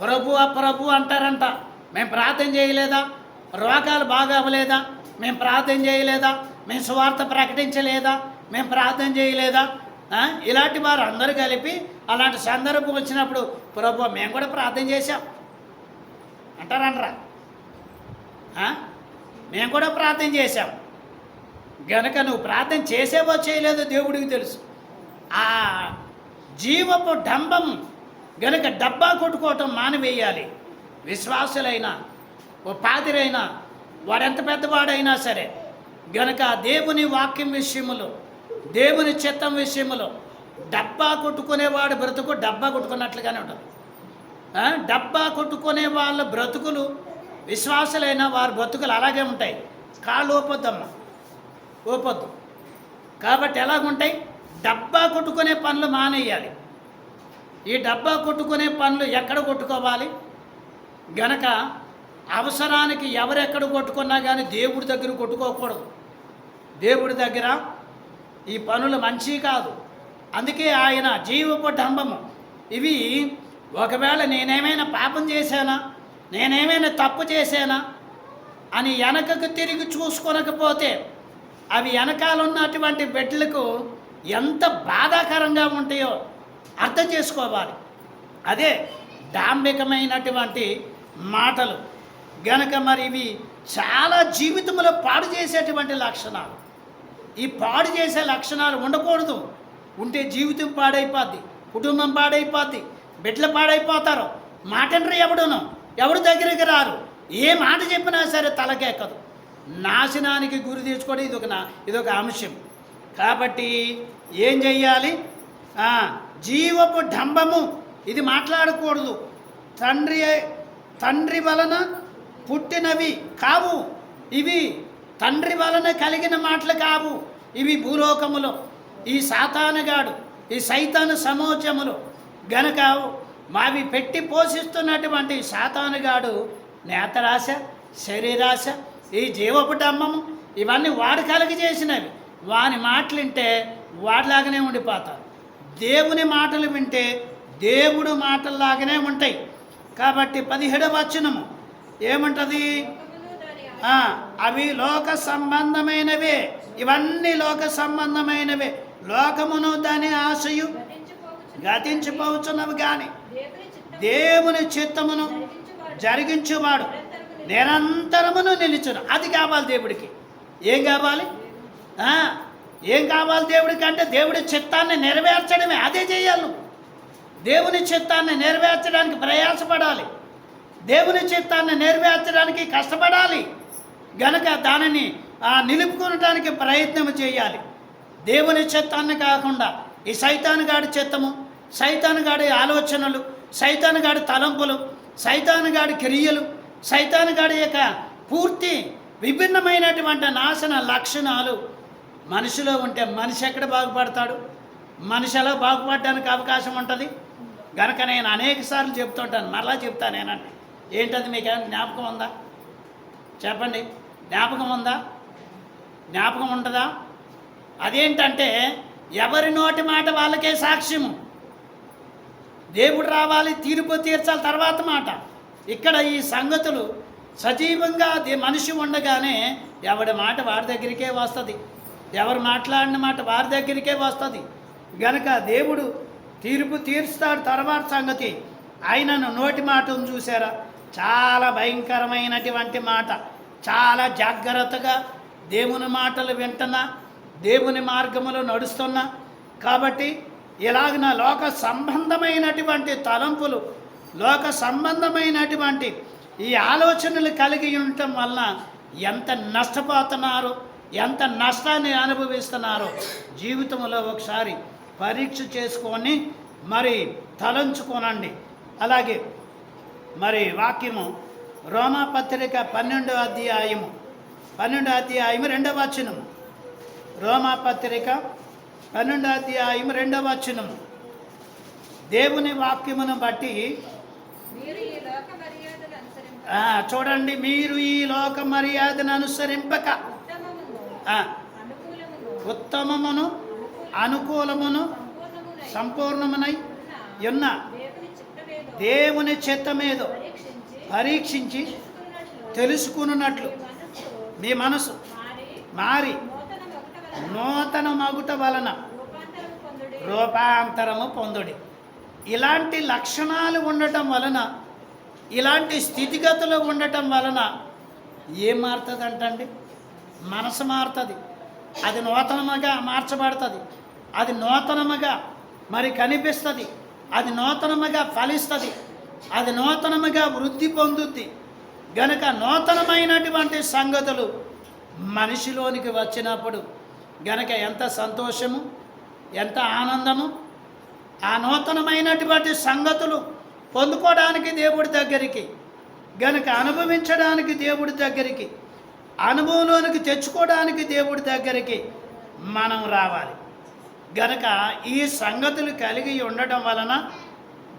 ప్రభు అంటారంట. మేము ప్రార్థన చేయలేదా? రోగాలు బాగా అవ్వలేదా? మేము ప్రార్థన చేయలేదా? మేము సువార్త ప్రకటించలేదా? మేము ప్రార్థన చేయలేదా? ఇలాంటి వారు అందరూ కలిపి అలాంటి సందర్భం వచ్చినప్పుడు ప్రభు మేము కూడా ప్రార్థన చేశాం అంటారంటరా. మేము కూడా ప్రార్థన చేశాం. గనక నువ్వు ప్రార్థన చేసేవో చేయలేదో దేవుడికి తెలుసు. ఆ జీవపు డంబం గనక డబ్బా కొట్టుకోవటం మానివేయాలి. విశ్వాసులైనా ఓ పాదిరైనా వాడెంత పెద్దవాడైనా సరే గనక దేవుని వాక్యం విషయములో, దేవుని చిత్తం విషయములో డబ్బా కొట్టుకునేవాడు బ్రతుకు డబ్బా కొట్టుకున్నట్లుగానే ఉంటుంది. డబ్బా కొట్టుకునే వాళ్ళ బ్రతుకులు, విశ్వాసులైన వారి బ్రతుకులు అలాగే ఉంటాయి. కాళ్ళు ఓపొద్దు. కాబట్టి ఎలాగుంటాయి? డబ్బా కొట్టుకునే పనులు మానేయాలి. ఈ డబ్బా కొట్టుకునే పనులు ఎక్కడ కొట్టుకోవాలి? గనక అవసరానికి ఎవరెక్కడ కొట్టుకున్నా కానీ దేవుడి దగ్గర కొట్టుకోకూడదు. దేవుడి దగ్గర ఈ పనులు మంచివి కాదు. అందుకే ఆయన జీవపు డంబము. ఇవి ఒకవేళ నేనేమైనా పాపం చేశానా, నేనేమైనా తప్పు చేశానా అని వెనకకు తిరిగి చూసుకొనకపోతే అవి వెనకాల ఉన్నటువంటి బిడ్డలకు ఎంత బాధాకరంగా ఉంటాయో అర్థం చేసుకోవాలి. అదే డాంబికమైనటువంటి మాటలు గనక మరి ఇవి చాలా జీవితంలో పాడు చేసేటువంటి లక్షణాలు. ఈ పాడు చేసే లక్షణాలు ఉండకూడదు. ఉంటే జీవితం పాడైపోద్ది, కుటుంబం పాడైపోద్ది, బిడ్డలు పాడైపోతారు. మాటంటారు ఎవడును, ఎవరు దగ్గరికి రారు. ఏ మాట చెప్పినా సరే తలకెక్కదు. నాశనానికి గురి తెచ్చుకోవడం ఇదొక అంశం. కాబట్టి ఏం చెయ్యాలి? జీవపు డంబము ఇది మాట్లాడకూడదు. తండ్రి వలన పుట్టినవి కావు ఇవి, తండ్రి వలన కలిగిన మాటలు కావు ఇవి. భూలోకములో ఈ సాతానుగాడు, ఈ సైతాను సమోచములు గనక మావి పెట్టి పోషిస్తున్నటువంటి సాతానుగాడు నేతరాశ, శరీరాశ, ఈ జీవపు డంబము ఇవన్నీ వాడు కలిగి చేసినవి. వాని మాటలు వింటే వాడిలాగానే ఉండిపోతారు. దేవుని మాటలు వింటే దేవుడు మాటల్లాగానే ఉంటాయి. కాబట్టి 17వ వచనము ఏమంటది? అవి లోక సంబంధమైనవే, ఇవన్నీ లోక సంబంధమైనవే. లోకమును దాని ఆశయు గతించిపోవచ్చున్నవి కానీ దేవుని చిత్తమును జరిగించువాడు నిరంతరమును నిలుచును. అది కావాలి దేవుడికి. ఏం కావాలి? ఏం కావాలి దేవుడికి అంటే దేవుడి చిత్తాన్ని నెరవేర్చడమే. అదే చేయాలి. దేవుని చిత్తాన్ని నెరవేర్చడానికి ప్రయాసపడాలి. దేవుని చిత్తాన్ని నెరవేర్చడానికి కష్టపడాలి. గనక దానిని నిలుపుకొనడానికి ప్రయత్నం చేయాలి. దేవుని చిత్తాన్ని కాకుండా ఈ సైతానుగాడి చిత్తము, సైతానుగాడి ఆలోచనలు, సైతానుగాడి తలంపులు, సైతానుగాడి క్రియలు, సైతానుగాడి యొక్క పూర్తి విభిన్నమైనటువంటి నాశన లక్షణాలు మనిషిలో ఉంటే మనిషి ఎక్కడ బాగుపడతాడు? మనిషి ఎలా బాగుపడడానికి అవకాశం ఉంటుంది? గనక నేను అనేక సార్లు చెప్తుంటాను, మరలా చెప్తాను. ఏనంటే ఏంటది? మీకు ఏమైనా జ్ఞాపకం ఉందా? చెప్పండి. జ్ఞాపకం ఉందా? జ్ఞాపకం ఉంటుందా? అదేంటంటే ఎవరి నోటి మాట వాళ్ళకే సాక్ష్యము. దేవుడు రావాలి, తీర్పు తీర్చాలి, తర్వాత మాట. ఇక్కడ ఈ సంగతులు సజీవంగా మనిషి ఉండగానే ఎవడి మాట వాడి దగ్గరికే వస్తుంది. ఎవరు మాట్లాడిన మాట వారి దగ్గరికే వస్తుంది. గనక దేవుడు తీర్పు తీర్స్తాడు. తర్వాత సంగతి ఆయనను నోటి మాటను చూసారా? చాలా భయంకరమైనటువంటి మాట. చాలా జాగ్రత్తగా దేవుని మాటలు వింటున్నా, దేవుని మార్గములో నడుస్తున్నా. కాబట్టి ఇలాగన లోక సంబంధమైనటువంటి తలంపులు, లోక సంబంధమైనటువంటి ఈ ఆలోచనలు కలిగి ఉండటం వలన ఎంత నష్టపోతున్నారో, ఎంత నష్టాన్ని అనుభవిస్తున్నారో జీవితంలో ఒకసారి పరీక్ష చేసుకొని మరి తలంచుకోనండి. అలాగే మరి వాక్యము రోమాపత్రిక 12వ అధ్యాయము 2వ వచనము. రోమాపత్రిక 12వ అధ్యాయము 2వ వచనము. దేవుని వాక్యమును బట్టి చూడండి, మీరు ఈ లోక మర్యాదను అనుసరింపక ఉత్తమమును అనుకూలమును సంపూర్ణమునై ఉన్న దేవుని చిత్తమేదో పరీక్షించి తెలుసుకున్నట్లు మీ మనసు మారి నూతన మగుట వలన రూపాంతరము పొందుడి. ఇలాంటి లక్షణాలు ఉండటం వలన, ఇలాంటి స్థితిగతులు ఉండటం వలన ఏం మారుతుంది అంటండి? మనసు మారుతుంది. అది నూతనముగా మార్చబడుతుంది. అది నూతనముగా మరి కనిపిస్తుంది. అది నూతనముగా ఫలిస్తుంది. అది నూతనముగా వృద్ధి పొందుద్ది. గనక నూతనమైనటువంటి సంగతులు మనిషిలోనికి వచ్చినప్పుడు గనక ఎంత సంతోషము, ఎంత ఆనందము. ఆ నూతనమైనటువంటి సంగతులు పొందుకోవడానికి దేవుడి దగ్గరికి, గనక అనుభవించడానికి దేవుడి దగ్గరికి, అనుభవంలోనికి తెచ్చుకోవడానికి దేవుడి దగ్గరికి మనం రావాలి. గనక ఈ సంగతులు కలిగి ఉండటం వలన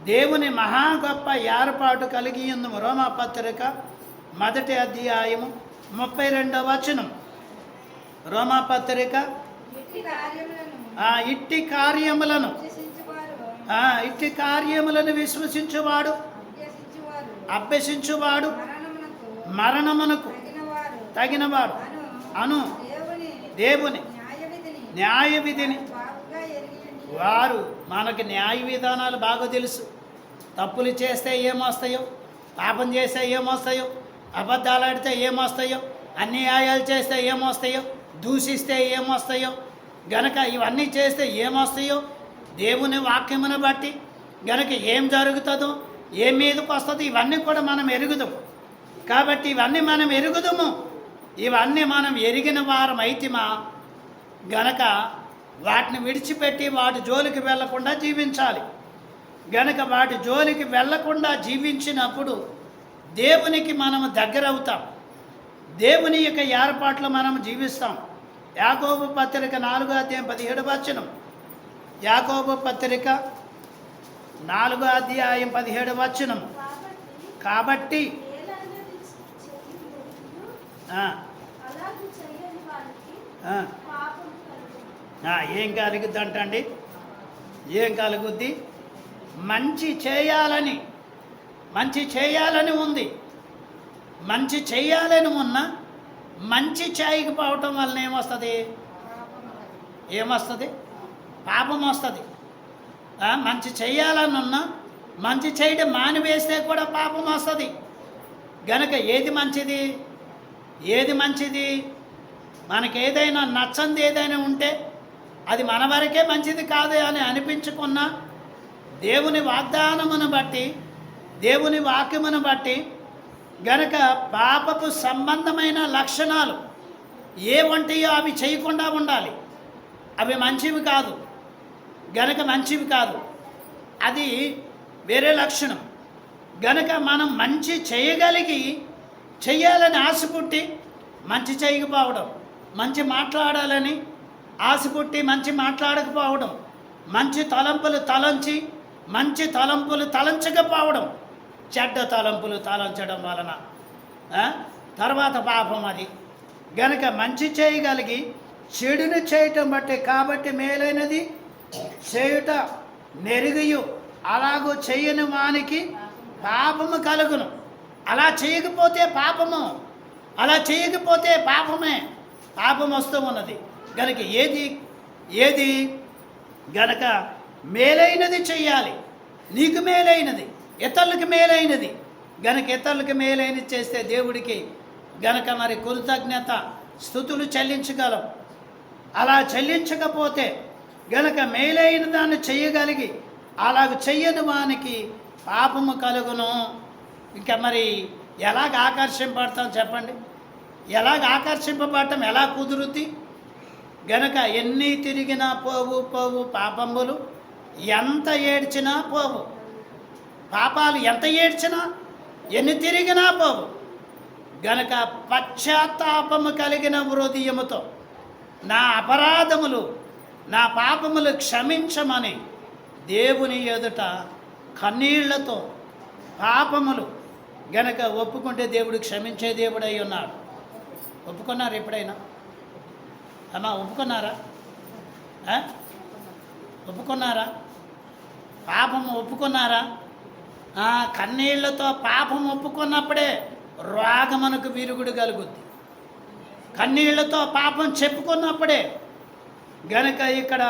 దేవుని మహా గొప్ప ఏర్పాటు కలిగి ఉంది. రోమాపత్రిక 1వ అధ్యాయము 32వ వచనం. రోమాపత్రిక ఇట్టి కార్యములను విశ్వసించువాడు అభ్యసించువాడు మరణమునకు తగినవాడు అను దేవుని న్యాయ విధిని వారు. మనకి న్యాయ విధానాలు బాగా తెలుసు. తప్పులు చేస్తే ఏమొస్తాయో, పాపం చేస్తే ఏమొస్తాయో, అబద్ధాలు ఆడితే ఏమొస్తాయో, అన్యాయాలు చేస్తే ఏమొస్తాయో, దూషిస్తే ఏమొస్తాయో, గనక ఇవన్నీ చేస్తే ఏమొస్తాయో, దేవుని వాక్యమును బట్టి గనక ఏం జరుగుతుందో, ఏం మీదకి వస్తుందో ఇవన్నీ కూడా మనం ఎరుగుదాం. కాబట్టి ఇవన్నీ మనం ఎరుగుదాము. ఇవన్నీ మనం ఎరిగిన వారం అయితేమా గనక వాటిని విడిచిపెట్టి వాటి జోలికి వెళ్లకుండా జీవించాలి. గనక వాటి జోలికి వెళ్లకుండా జీవించినప్పుడు దేవునికి మనం దగ్గర అవుతాం. దేవుని యొక్క ఏర్పాట్లు మనం జీవిస్తాం. యాకోబు పత్రిక 4:17 యాకోబు పత్రిక 4:17 కాబట్టి ఏం కలుగుద్ది అంటండి? ఏం కలుగుద్ది? మంచి చేయాలని ఉంది. మంచి చేయాలని ఉన్నా మంచి చేయకపోవటం వలన ఏమొస్తుంది? పాపం వస్తుంది. మంచి చేయాలని ఉన్నా మంచి చేయడం మానివేస్తే కూడా పాపం వస్తుంది. గనక ఏది మంచిది? మనకేదైనా నచ్చంది ఏదైనా ఉంటే అది మన వరకే మంచిది కాదు అని అనిపించుకున్నా దేవుని వాగ్దానమును బట్టి, దేవుని వాక్యమును బట్టి గనక పాపపు సంబంధమైన లక్షణాలు ఏవంటాయో అవి చేయకుండా ఉండాలి. అవి మంచివి కాదు, గనక మంచివి కాదు, అది వేరే లక్షణం. గనక మనం మంచి చెయ్యాలని ఆశ పుట్టి మంచి చేయకపోవడం, మంచి మాట్లాడాలని ఆశ పుట్టి మంచి మాట్లాడకపోవడం, మంచి తలంపులు తలంచి మంచి తలంపులు తలంచకపోవడం, చెడ్డ తలంపులు తలంచడం వలన తర్వాత పాపం అది. గనక మంచి చేయగలిగి చెడును చేయటం బట్టి కాబట్టి మేలైనది చేయుట నెరిగియు అలాగూ చేయని వానికి పాపము కలుగును. అలా చేయకపోతే పాపమే, పాపం వస్తూ ఉన్నది. గనక ఏది గనక మేలైనది చెయ్యాలి. నీకు మేలైనది, ఇతరులకు మేలైనది. గనక ఇతరులకు మేలైనది చేస్తే దేవుడికి గనక మరి కృతజ్ఞత స్తుతులు చెల్లించగలం. అలా చెల్లించకపోతే గనక మేలైన దాన్ని చెయ్యగలిగి అలాగ చెయ్యని వానికి పాపము కలుగును. ఇంకా మరి ఎలాగ ఆకర్షింపడతాం చెప్పండి? ఎలాగ ఆకర్షింపబడటం ఎలా కుదురుద్ది? గనక ఎన్ని తిరిగినా పోవు పాపములు, ఎంత ఏడ్చినా పోవు పాపాలు, ఎంత ఏడ్చినా ఎన్ని తిరిగినా పోవు. గనక పశ్చాత్తాపము కలిగిన హృదయముతో నా అపరాధములు నా పాపములు క్షమించమని దేవుని ఎదుట కన్నీళ్లతో పాపములు గనక ఒప్పుకుంటే దేవుడు క్షమించే దేవుడై ఉన్నాడు. ఒప్పుకున్నారు ఎప్పుడైనా? అమ్మా ఒప్పుకున్నారా? పాపము ఒప్పుకున్నారా? కన్నీళ్లతో పాపం ఒప్పుకున్నప్పుడే రోగమునకు విరుగుడు కలుగుద్ది. కన్నీళ్లతో పాపం చెప్పుకున్నప్పుడే గనక ఇక్కడ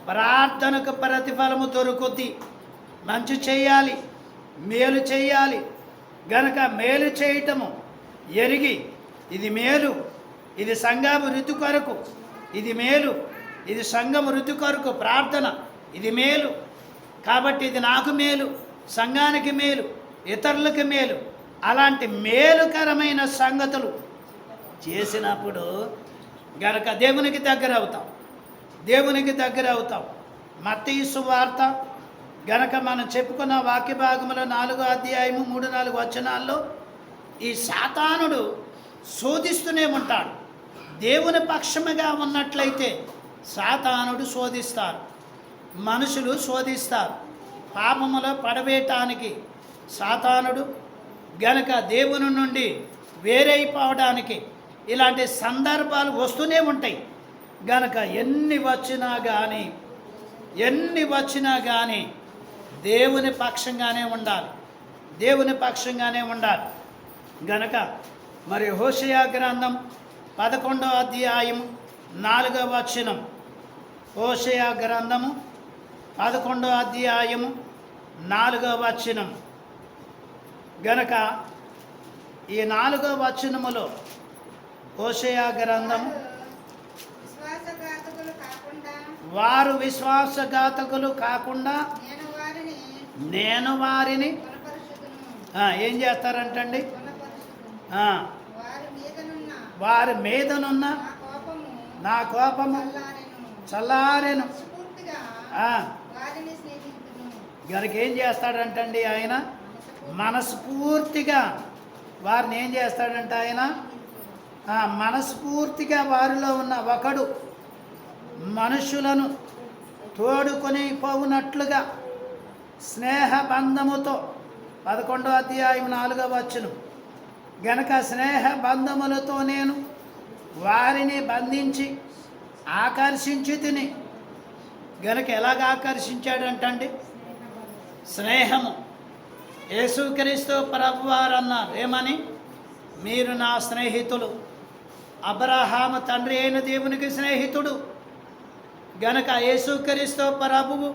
ప్రార్థనకు ప్రతిఫలము దొరుకుద్ది. మంచి చేయాలి, మేలు చేయాలి. గనక మేలు చేయటము ఎరిగి ఇది మేలు, ఇది సంఘము ఋతు కొరకు, ఇది మేలు, ఇది సంఘము ఋతు కొరకు ప్రార్థన, ఇది మేలు కాబట్టి ఇది నాకు మేలు, సంఘానికి మేలు, ఇతరులకు మేలు. అలాంటి మేలుకరమైన సంగతులు చేసినప్పుడు గనక దేవునికి దగ్గర అవుతాం. మత్తయి సువార్త గనక మనం చెప్పుకున్న వాక్య భాగంలో 4:3-4 ఈ సాతానుడు శోధిస్తూనే ఉంటాడు. దేవుని పక్షముగా ఉన్నట్లయితే సాతానుడు శోధిస్తారు, మనుషులు శోధిస్తారు. పాపములో పడవేయటానికి సాతానుడు గనక దేవుని నుండి వేరైపోవడానికి ఇలాంటి సందర్భాలు వస్తూనే ఉంటాయి. గనక ఎన్ని వచ్చినా కానీ దేవుని పక్షంగానే ఉండాలి. గనక మరి హోషేయ గ్రంథం 11:4 హోషేయ గ్రంథము 11 4వ వచనం. గనక ఈ 4వ వచనములో హోషేయ గ్రంథం, వారు విశ్వాసఘాతకులు కాకుండా నేను వారిని ఏం చేస్తారంటండి? వారి మీదనున్న నా కోపము చల్లారెను. గనక ఏం చేస్తాడంటండి ఆయన? మనస్ఫూర్తిగా వారిని ఏం చేస్తాడంట ఆయన? మనస్ఫూర్తిగా వారిలో ఉన్న ఒకడు మనుషులను తోడుకొని పోవునట్లుగా స్నేహబంధముతో 11వ అధ్యాయం 4వ వచనం. గనక స్నేహబంధములతో నేను వారిని బంధించి ఆకర్షించి తిని. గనక ఎలాగ ఆకర్షించాడంటండి? స్నేహము. యేసుక్రీస్తు ప్రభువారు అన్నారు ఏమని? మీరు నా స్నేహితులు. అబ్రహాము తండ్రి అయిన దేవునికి స్నేహితుడు. గనక యేసుక్రీస్తు ప్రభువు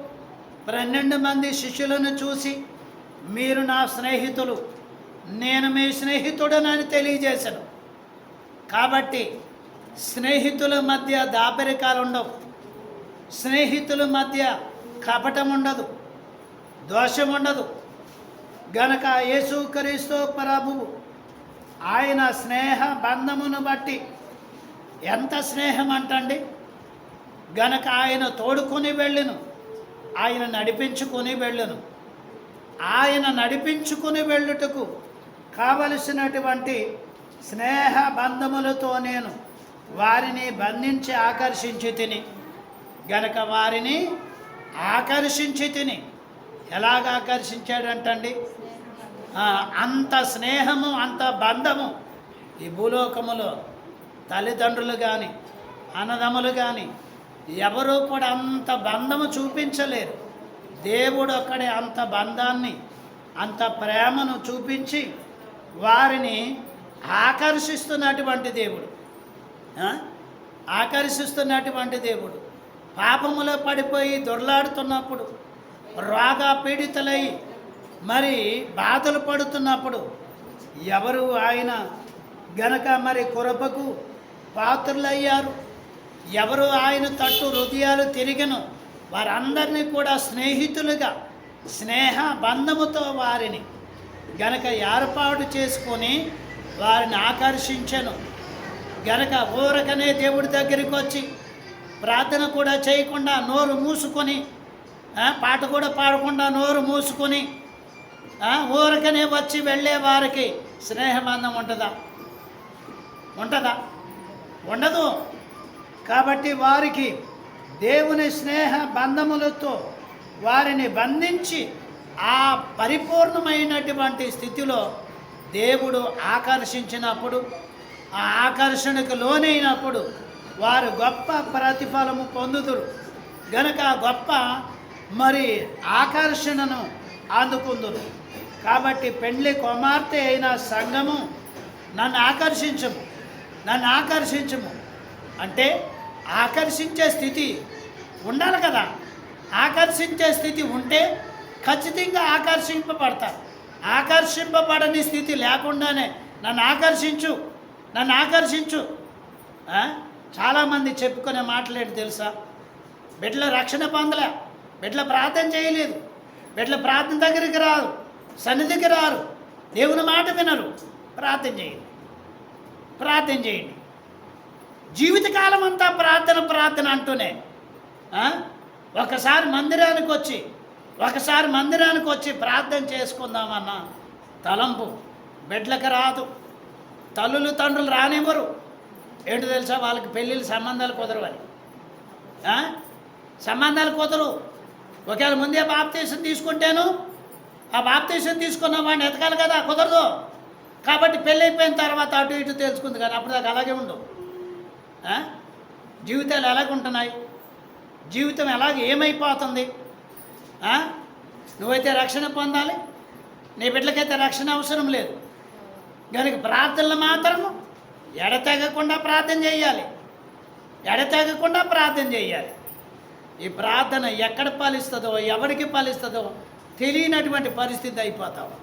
12 మంది శిష్యులను చూసి మీరు నా స్నేహితులు, నేను మీ స్నేహితుడనని తెలియజేశాను. కాబట్టి స్నేహితుల మధ్య దాపరికాలు ఉండవు, స్నేహితుల మధ్య కపటం ఉండదు, దోషం ఉండదు. గనక యేసుక్రీస్తు ప్రభువు ఆయన స్నేహ బంధమును బట్టి ఎంత స్నేహం అంటండి? గనక ఆయన తోడుకొని వెళ్ళును, ఆయన నడిపించుకొని వెళ్ళును. ఆయన నడిపించుకుని వెళ్ళుటకు కావలసినటువంటి స్నేహ బంధములతో నేను వారిని బంధించి ఆకర్షించి తిని. గనక వారిని ఆకర్షించి తిని. ఎలాగ ఆకర్షించాడంటండి? అంత స్నేహము, అంత బంధము ఈ భూలోకములో తల్లిదండ్రులు కానీ అన్నదమ్ములు కానీ ఎవరూ కూడా అంత బంధము చూపించలేరు. దేవుడు ఒక్కడే అంత బంధాన్ని, అంత ప్రేమను చూపించి వారిని ఆకర్షిస్తున్నటువంటి దేవుడు. ఆకర్షిస్తున్నటువంటి దేవుడు. పాపములో పడిపోయి దొర్లాడుతున్నప్పుడు, రోగ పీడితులై మరి బాధలు పడుతున్నప్పుడు ఎవరు ఆయన గనక మరి కృపకు పాత్రులయ్యారు? ఎవరు ఆయన తట్టు హృదయాలు తిరిగను వారందరినీ కూడా స్నేహితులుగా స్నేహ బంధముతో వారిని గనక ఏర్పాటు చేసుకొని వారిని ఆకర్షించను. గనక ఊరకనే దేవుడి దగ్గరికి వచ్చి ప్రార్థన కూడా చేయకుండా నోరు మూసుకొని, పాట కూడా పాడకుండా నోరు మూసుకొని ఊరకనే వచ్చి వెళ్ళే వారికి స్నేహబంధం ఉంటుందా? ఉంటుందా? ఉండదు. కాబట్టి వారికి దేవుని స్నేహ బంధములతో వారిని బంధించి ఆ పరిపూర్ణమైనటువంటి స్థితిలో దేవుడు ఆకర్షించినప్పుడు, ఆ ఆకర్షణకు లోనైనప్పుడు వారు గొప్ప ప్రతిఫలము పొందుదురు. గనక గొప్ప మరి ఆకర్షణను అందుకుందురు. కాబట్టి పెండ్లి కుమార్తె అయిన సంఘము నన్ను ఆకర్షించము, నన్ను ఆకర్షించము అంటే ఆకర్షించే స్థితి ఉండాలి కదా. ఆకర్షించే స్థితి ఉంటే ఖచ్చితంగా ఆకర్షింపబడతారు. ఆకర్షింపబడని స్థితి లేకుండానే నన్ను ఆకర్షించు, నన్ను ఆకర్షించు. చాలామంది చెప్పుకునే మాటలేంటి తెలుసా? బిడ్డల రక్షణ పొందలే, బిడ్డల ప్రార్థన చేయలేదు, బిడ్డల ప్రార్థన దగ్గరికి రారు, సన్నిధికి రారు, దేవుని మాట వినరు. ప్రార్థన చేయండి, ప్రార్థన చేయండి. జీవితకాలం అంతా ప్రార్థన ప్రార్థన అంటూనే ఒకసారి మందిరానికి వచ్చి ప్రార్థన చేసుకుందామన్న తలంపు బిడ్డలకు రాదు. తల్లులు తండ్రులు రానివ్వరు. ఏంటి తెలుసా? వాళ్ళకి పెళ్ళిళ్ళు సంబంధాలు కుదరవని. సంబంధాలు కుదరు. ఒకవేళ ముందే బాప్తీసం తీసుకుంటేను ఆ బాప్తీసం తీసుకున్న వాడిని ఎతకాలి కదా, కుదరదు. కాబట్టి పెళ్ళి అయిపోయిన తర్వాత అటు ఇటు తెలుసుకుంది కానీ అప్పుడు దాకా అలాగే ఉండు. జీవితాలు ఎలాగుంటున్నాయి? జీవితం ఏమైపోతుంది? నువ్వైతే రక్షణ పొందాలి, నీ బిడ్డలకైతే రక్షణ అవసరం లేదు. కనుక ప్రార్థనలు మాత్రము ఎడతెగకుండా ప్రార్థన చేయాలి, ఎడతెగకుండా ప్రార్థన చేయాలి. ఈ ప్రార్థన ఎక్కడ ఫలిస్తుందో, ఎవరికి ఫలిస్తుందో తెలియనటువంటి పరిస్థితి అయిపోతావు.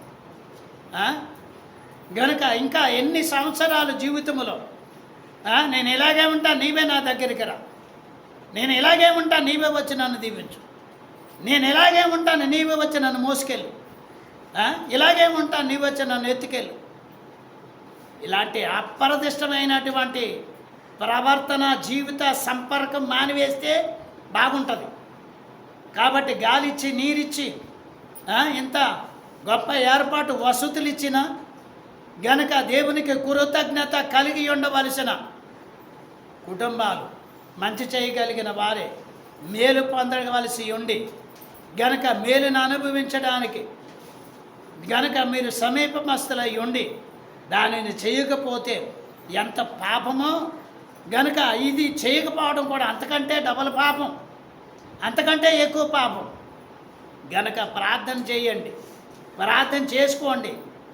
గనుక ఇంకా ఎన్ని సంవత్సరాలు జీవితంలో నేను ఇలాగే ఉంటా, నీవే నా దగ్గరికి రా, నేను ఇలాగే ఉంటా, నీవే వచ్చి నన్ను దీవించు, నేను ఇలాగే ఉంటాను, నీవే వచ్చి నన్ను మోసుకెళ్ళు, ఇలాగే ఉంటాను, నీవే వచ్చి నన్ను ఎత్తుకెళ్ళు. ఇలాంటి అప్రదిష్టమైనటువంటి ప్రవర్తన జీవిత సంపర్కం మానివేస్తే బాగుంటుంది. కాబట్టి గాలిచ్చి నీరిచ్చి ఇంత గొప్ప ఏర్పాటు వసతులు ఇచ్చిన గనక దేవునికి కృతజ్ఞత కలిగి ఉండవలసిన కుటుంబాలు, మంచి చేయగలిగిన వారే మేలు పొందవలసి ఉండి గనక మేలును అనుభవించడానికి గనక మీరు సమీపమస్తులై ఉండి దానిని చేయకపోతే ఎంత పాపమో, గనక ఇది చేయకపోవడం కూడా అంతకంటే డబల్ పాపం, అంతకంటే ఎక్కువ పాపం. గనక ప్రార్థన చేయండి, ప్రార్థన చేసుకోండి,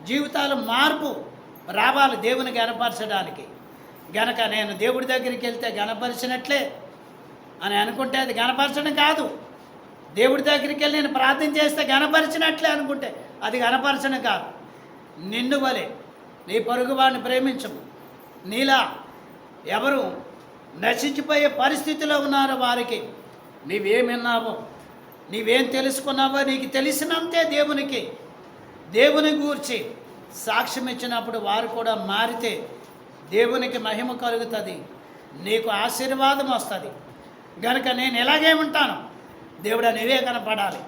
జీవితాలు మార్పు రావాలి దేవుని గనపరచడానికి. గనక నేను దేవుడి దగ్గరికి వెళ్తే గనపరిచినట్లే అని అనుకుంటే అది గనపరచడం కాదు. దేవుడి దగ్గరికి వెళ్ళి నేను ప్రార్థన చేస్తే గనపరిచినట్లే అనుకుంటే అది గనపరచడం కాదు. నిన్ను వలె నీ పొరుగువాడిని ప్రేమించము. నీలా ఎవరు నశించిపోయే పరిస్థితిలో ఉన్నారో వారికి నీవేం విన్నావో, నీవేం తెలుసుకున్నావో నీకు తెలిసినంతే దేవుని గూర్చి సాక్ష్యం ఇచ్చినప్పుడు వారు కూడా మారితే దేవునికి మహిమ కలుగుతుంది, నీకు ఆశీర్వాదం వస్తుంది. గనుక నేను ఎలాగే ఉంటాను, దేవుడా నీవే కనపడాలి.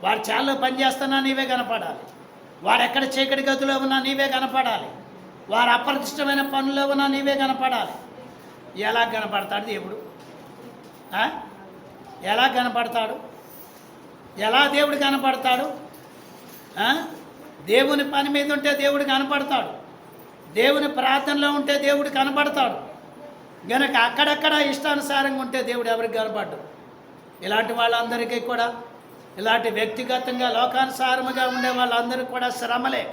వాడు చాలా పని చేస్తున్నా నీవే కనపడాలి. వాడు ఎక్కడ చీకటి గదిలో ఉన్నా నీవే కనపడాలి. వారు అప్రతిష్టమైన పనుల్లో ఉన్నా నీవే కనపడాలి. ఎలా కనపడతాడు దేవుడు? ఎలా కనపడతాడు? ఎలా దేవుడు కనపడతాడు? దేవుని పని మీద ఉంటే దేవుడు కనపడతాడు, దేవుని ప్రార్థనలో ఉంటే దేవుడు కనపడతాడు. గనక అక్కడక్కడ ఇష్టానుసారంగా ఉంటే దేవుడు ఎవరికి కనపడ్డు. ఇలాంటి వాళ్ళందరికీ కూడా, ఇలాంటి వ్యక్తిగతంగా లోకానుసారముగా ఉండే వాళ్ళందరికీ కూడా శ్రమలే.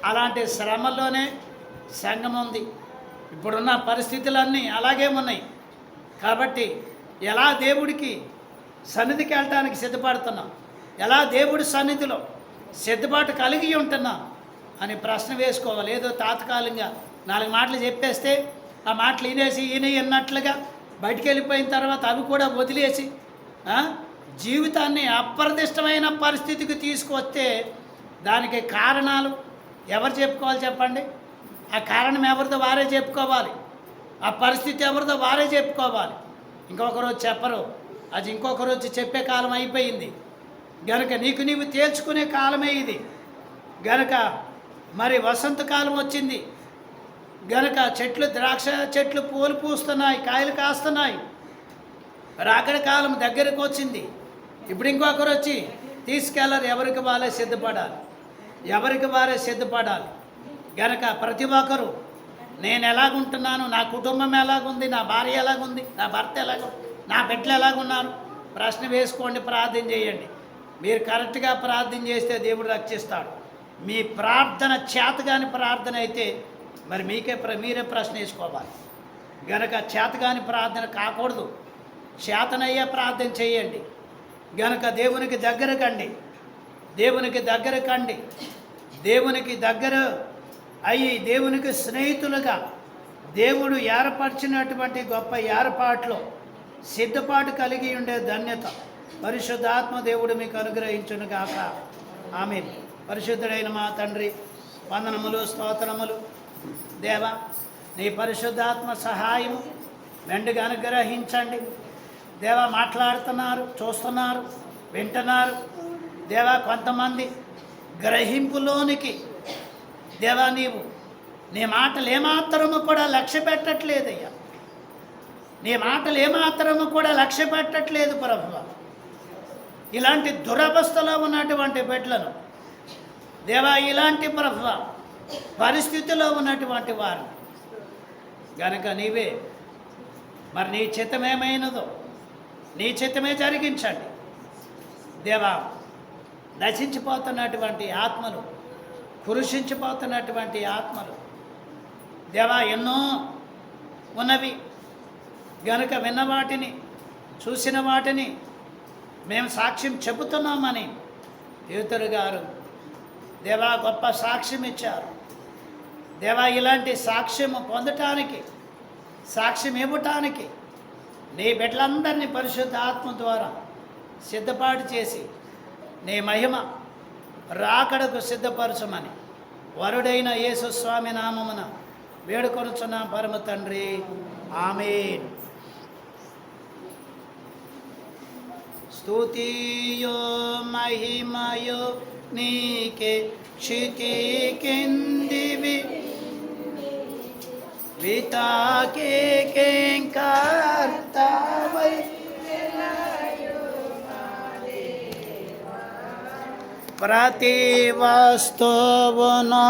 అలాంటి శ్రమల్లోనే సంఘం ఉంది. ఇప్పుడున్న పరిస్థితులన్నీ అలాగే ఉన్నాయి. కాబట్టి ఎలా దేవుడికి సన్నిధికి వెళ్ళటానికి సిద్ధపడుతున్నాం, ఎలా దేవుడి సన్నిధిలో సిద్ధపాటు కలిగి ఉంటున్నాం అని ప్రశ్న వేసుకోవాలి. ఏదో తాత్కాలికంగా 4 మాటలు చెప్పేస్తే ఆ మాటలు ఈయన అన్నట్లుగా బయటికి వెళ్ళిపోయిన తర్వాత అవి కూడా వదిలేసి జీవితాన్ని అప్రదిష్టమైన పరిస్థితికి తీసుకొస్తే దానికి కారణాలు ఎవరు చెప్పుకోవాలి చెప్పండి? ఆ కారణం ఎవరిదో వారే చెప్పుకోవాలి, ఆ పరిస్థితి ఎవరిదో వారే చెప్పుకోవాలి. ఇంకొక రోజు చెప్పరు, అది ఇంకొక రోజు చెప్పే కాలం అయిపోయింది. గనక నీకు నీవు తేల్చుకునే కాలమే ఇది. గనక మరి వసంతకాలం వచ్చింది గనక ద్రాక్ష చెట్లు పూలు పూస్తున్నాయి, కాయలు కాస్తున్నాయి. రాకడ కాలం దగ్గరకు వచ్చింది. ఇప్పుడు ఇంకొకరు వచ్చి తీసుకెళ్ళరు. ఎవరికి వారే సిద్ధపడాలి. గనక ప్రతి ఒక్కరు నేను ఎలాగుంటున్నాను, నా కుటుంబం ఎలాగుంది, నా భార్య ఎలాగుంది, నా భర్త ఎలాగుంది, నా బిడ్డలు ఎలాగున్నారు ప్రశ్న వేసుకోండి, ప్రార్థన చేయండి. మీరు కరెక్ట్గా ప్రార్థన చేస్తే దేవుడు రక్షిస్తాడు. మీ ప్రార్థన చేతగాని ప్రార్థన అయితే మరి మీరే ప్రశ్న వేసుకోవాలి. గనక చేతగాని ప్రార్థన కాకూడదు, చేతనయ్యే ప్రార్థన చేయండి. గనక దేవునికి దగ్గర కండి, దేవునికి దగ్గర అయ్యి దేవునికి స్నేహితులుగా దేవుడు ఏర్పరిచినటువంటి గొప్ప ఏర్పాట్లో సిద్ధపాటు కలిగి ఉండే ధన్యత పరిశుద్ధాత్మ దేవుడు మీకు అనుగ్రహించునుగాక. ఆమేన్. పరిశుద్ధుడైన మా తండ్రి, వందనములు, స్తోత్రములు. దేవా, నీ పరిశుద్ధాత్మ సహాయము మెండుగా అనుగ్రహించండి. దేవా, మాట్లాడుతున్నారు, చూస్తున్నారు, వింటున్నారు. దేవా, కొంతమంది గ్రహింపులోనికి దేవా నీ మాటలు ఏమాత్రము కూడా లక్ష్య పెట్టట్లేదయ్యా, నీ మాటలు ఏమాత్రము కూడా లక్ష్య పెట్టట్లేదు ప్రభువా. ఇలాంటి దురవస్థలో ఉన్నటువంటి బిడ్డలను దేవా, ఇలాంటి ప్రభువా పరిస్థితిలో ఉన్నటువంటి వారు గనక నీవే మరి నీ చిత్తమేమైనదో నీ చిత్తమే జరిగించండి. దేవా, నశించిపోతున్నటువంటి ఆత్మలు, కృషించిపోతున్నటువంటి ఆత్మలు దేవా ఎన్నో ఉన్నవి. గనుక విన్న వాటిని, చూసిన వాటిని మేము సాక్ష్యం చెబుతున్నామని యూతులు గారు దేవా గొప్ప సాక్ష్యం ఇచ్చారు. దేవా ఇలాంటి సాక్ష్యము పొందటానికి, సాక్ష్యం ఇవ్వటానికి నీ బిడ్డలందరినీ పరిశుద్ధ ఆత్మ ద్వారా సిద్ధపాటు చేసి నీ మహిమ రాకడకు సిద్ధపరచమని వరుడైన యేసు స్వామి నామమున వేడుకొనుచున్నాం పరమ తండ్రి. ఆమేన్. స్తుతియో మహిమయో నీకే క్షితి కిందివి వితాకే కింకర్తవై ప్రతి వస్తువును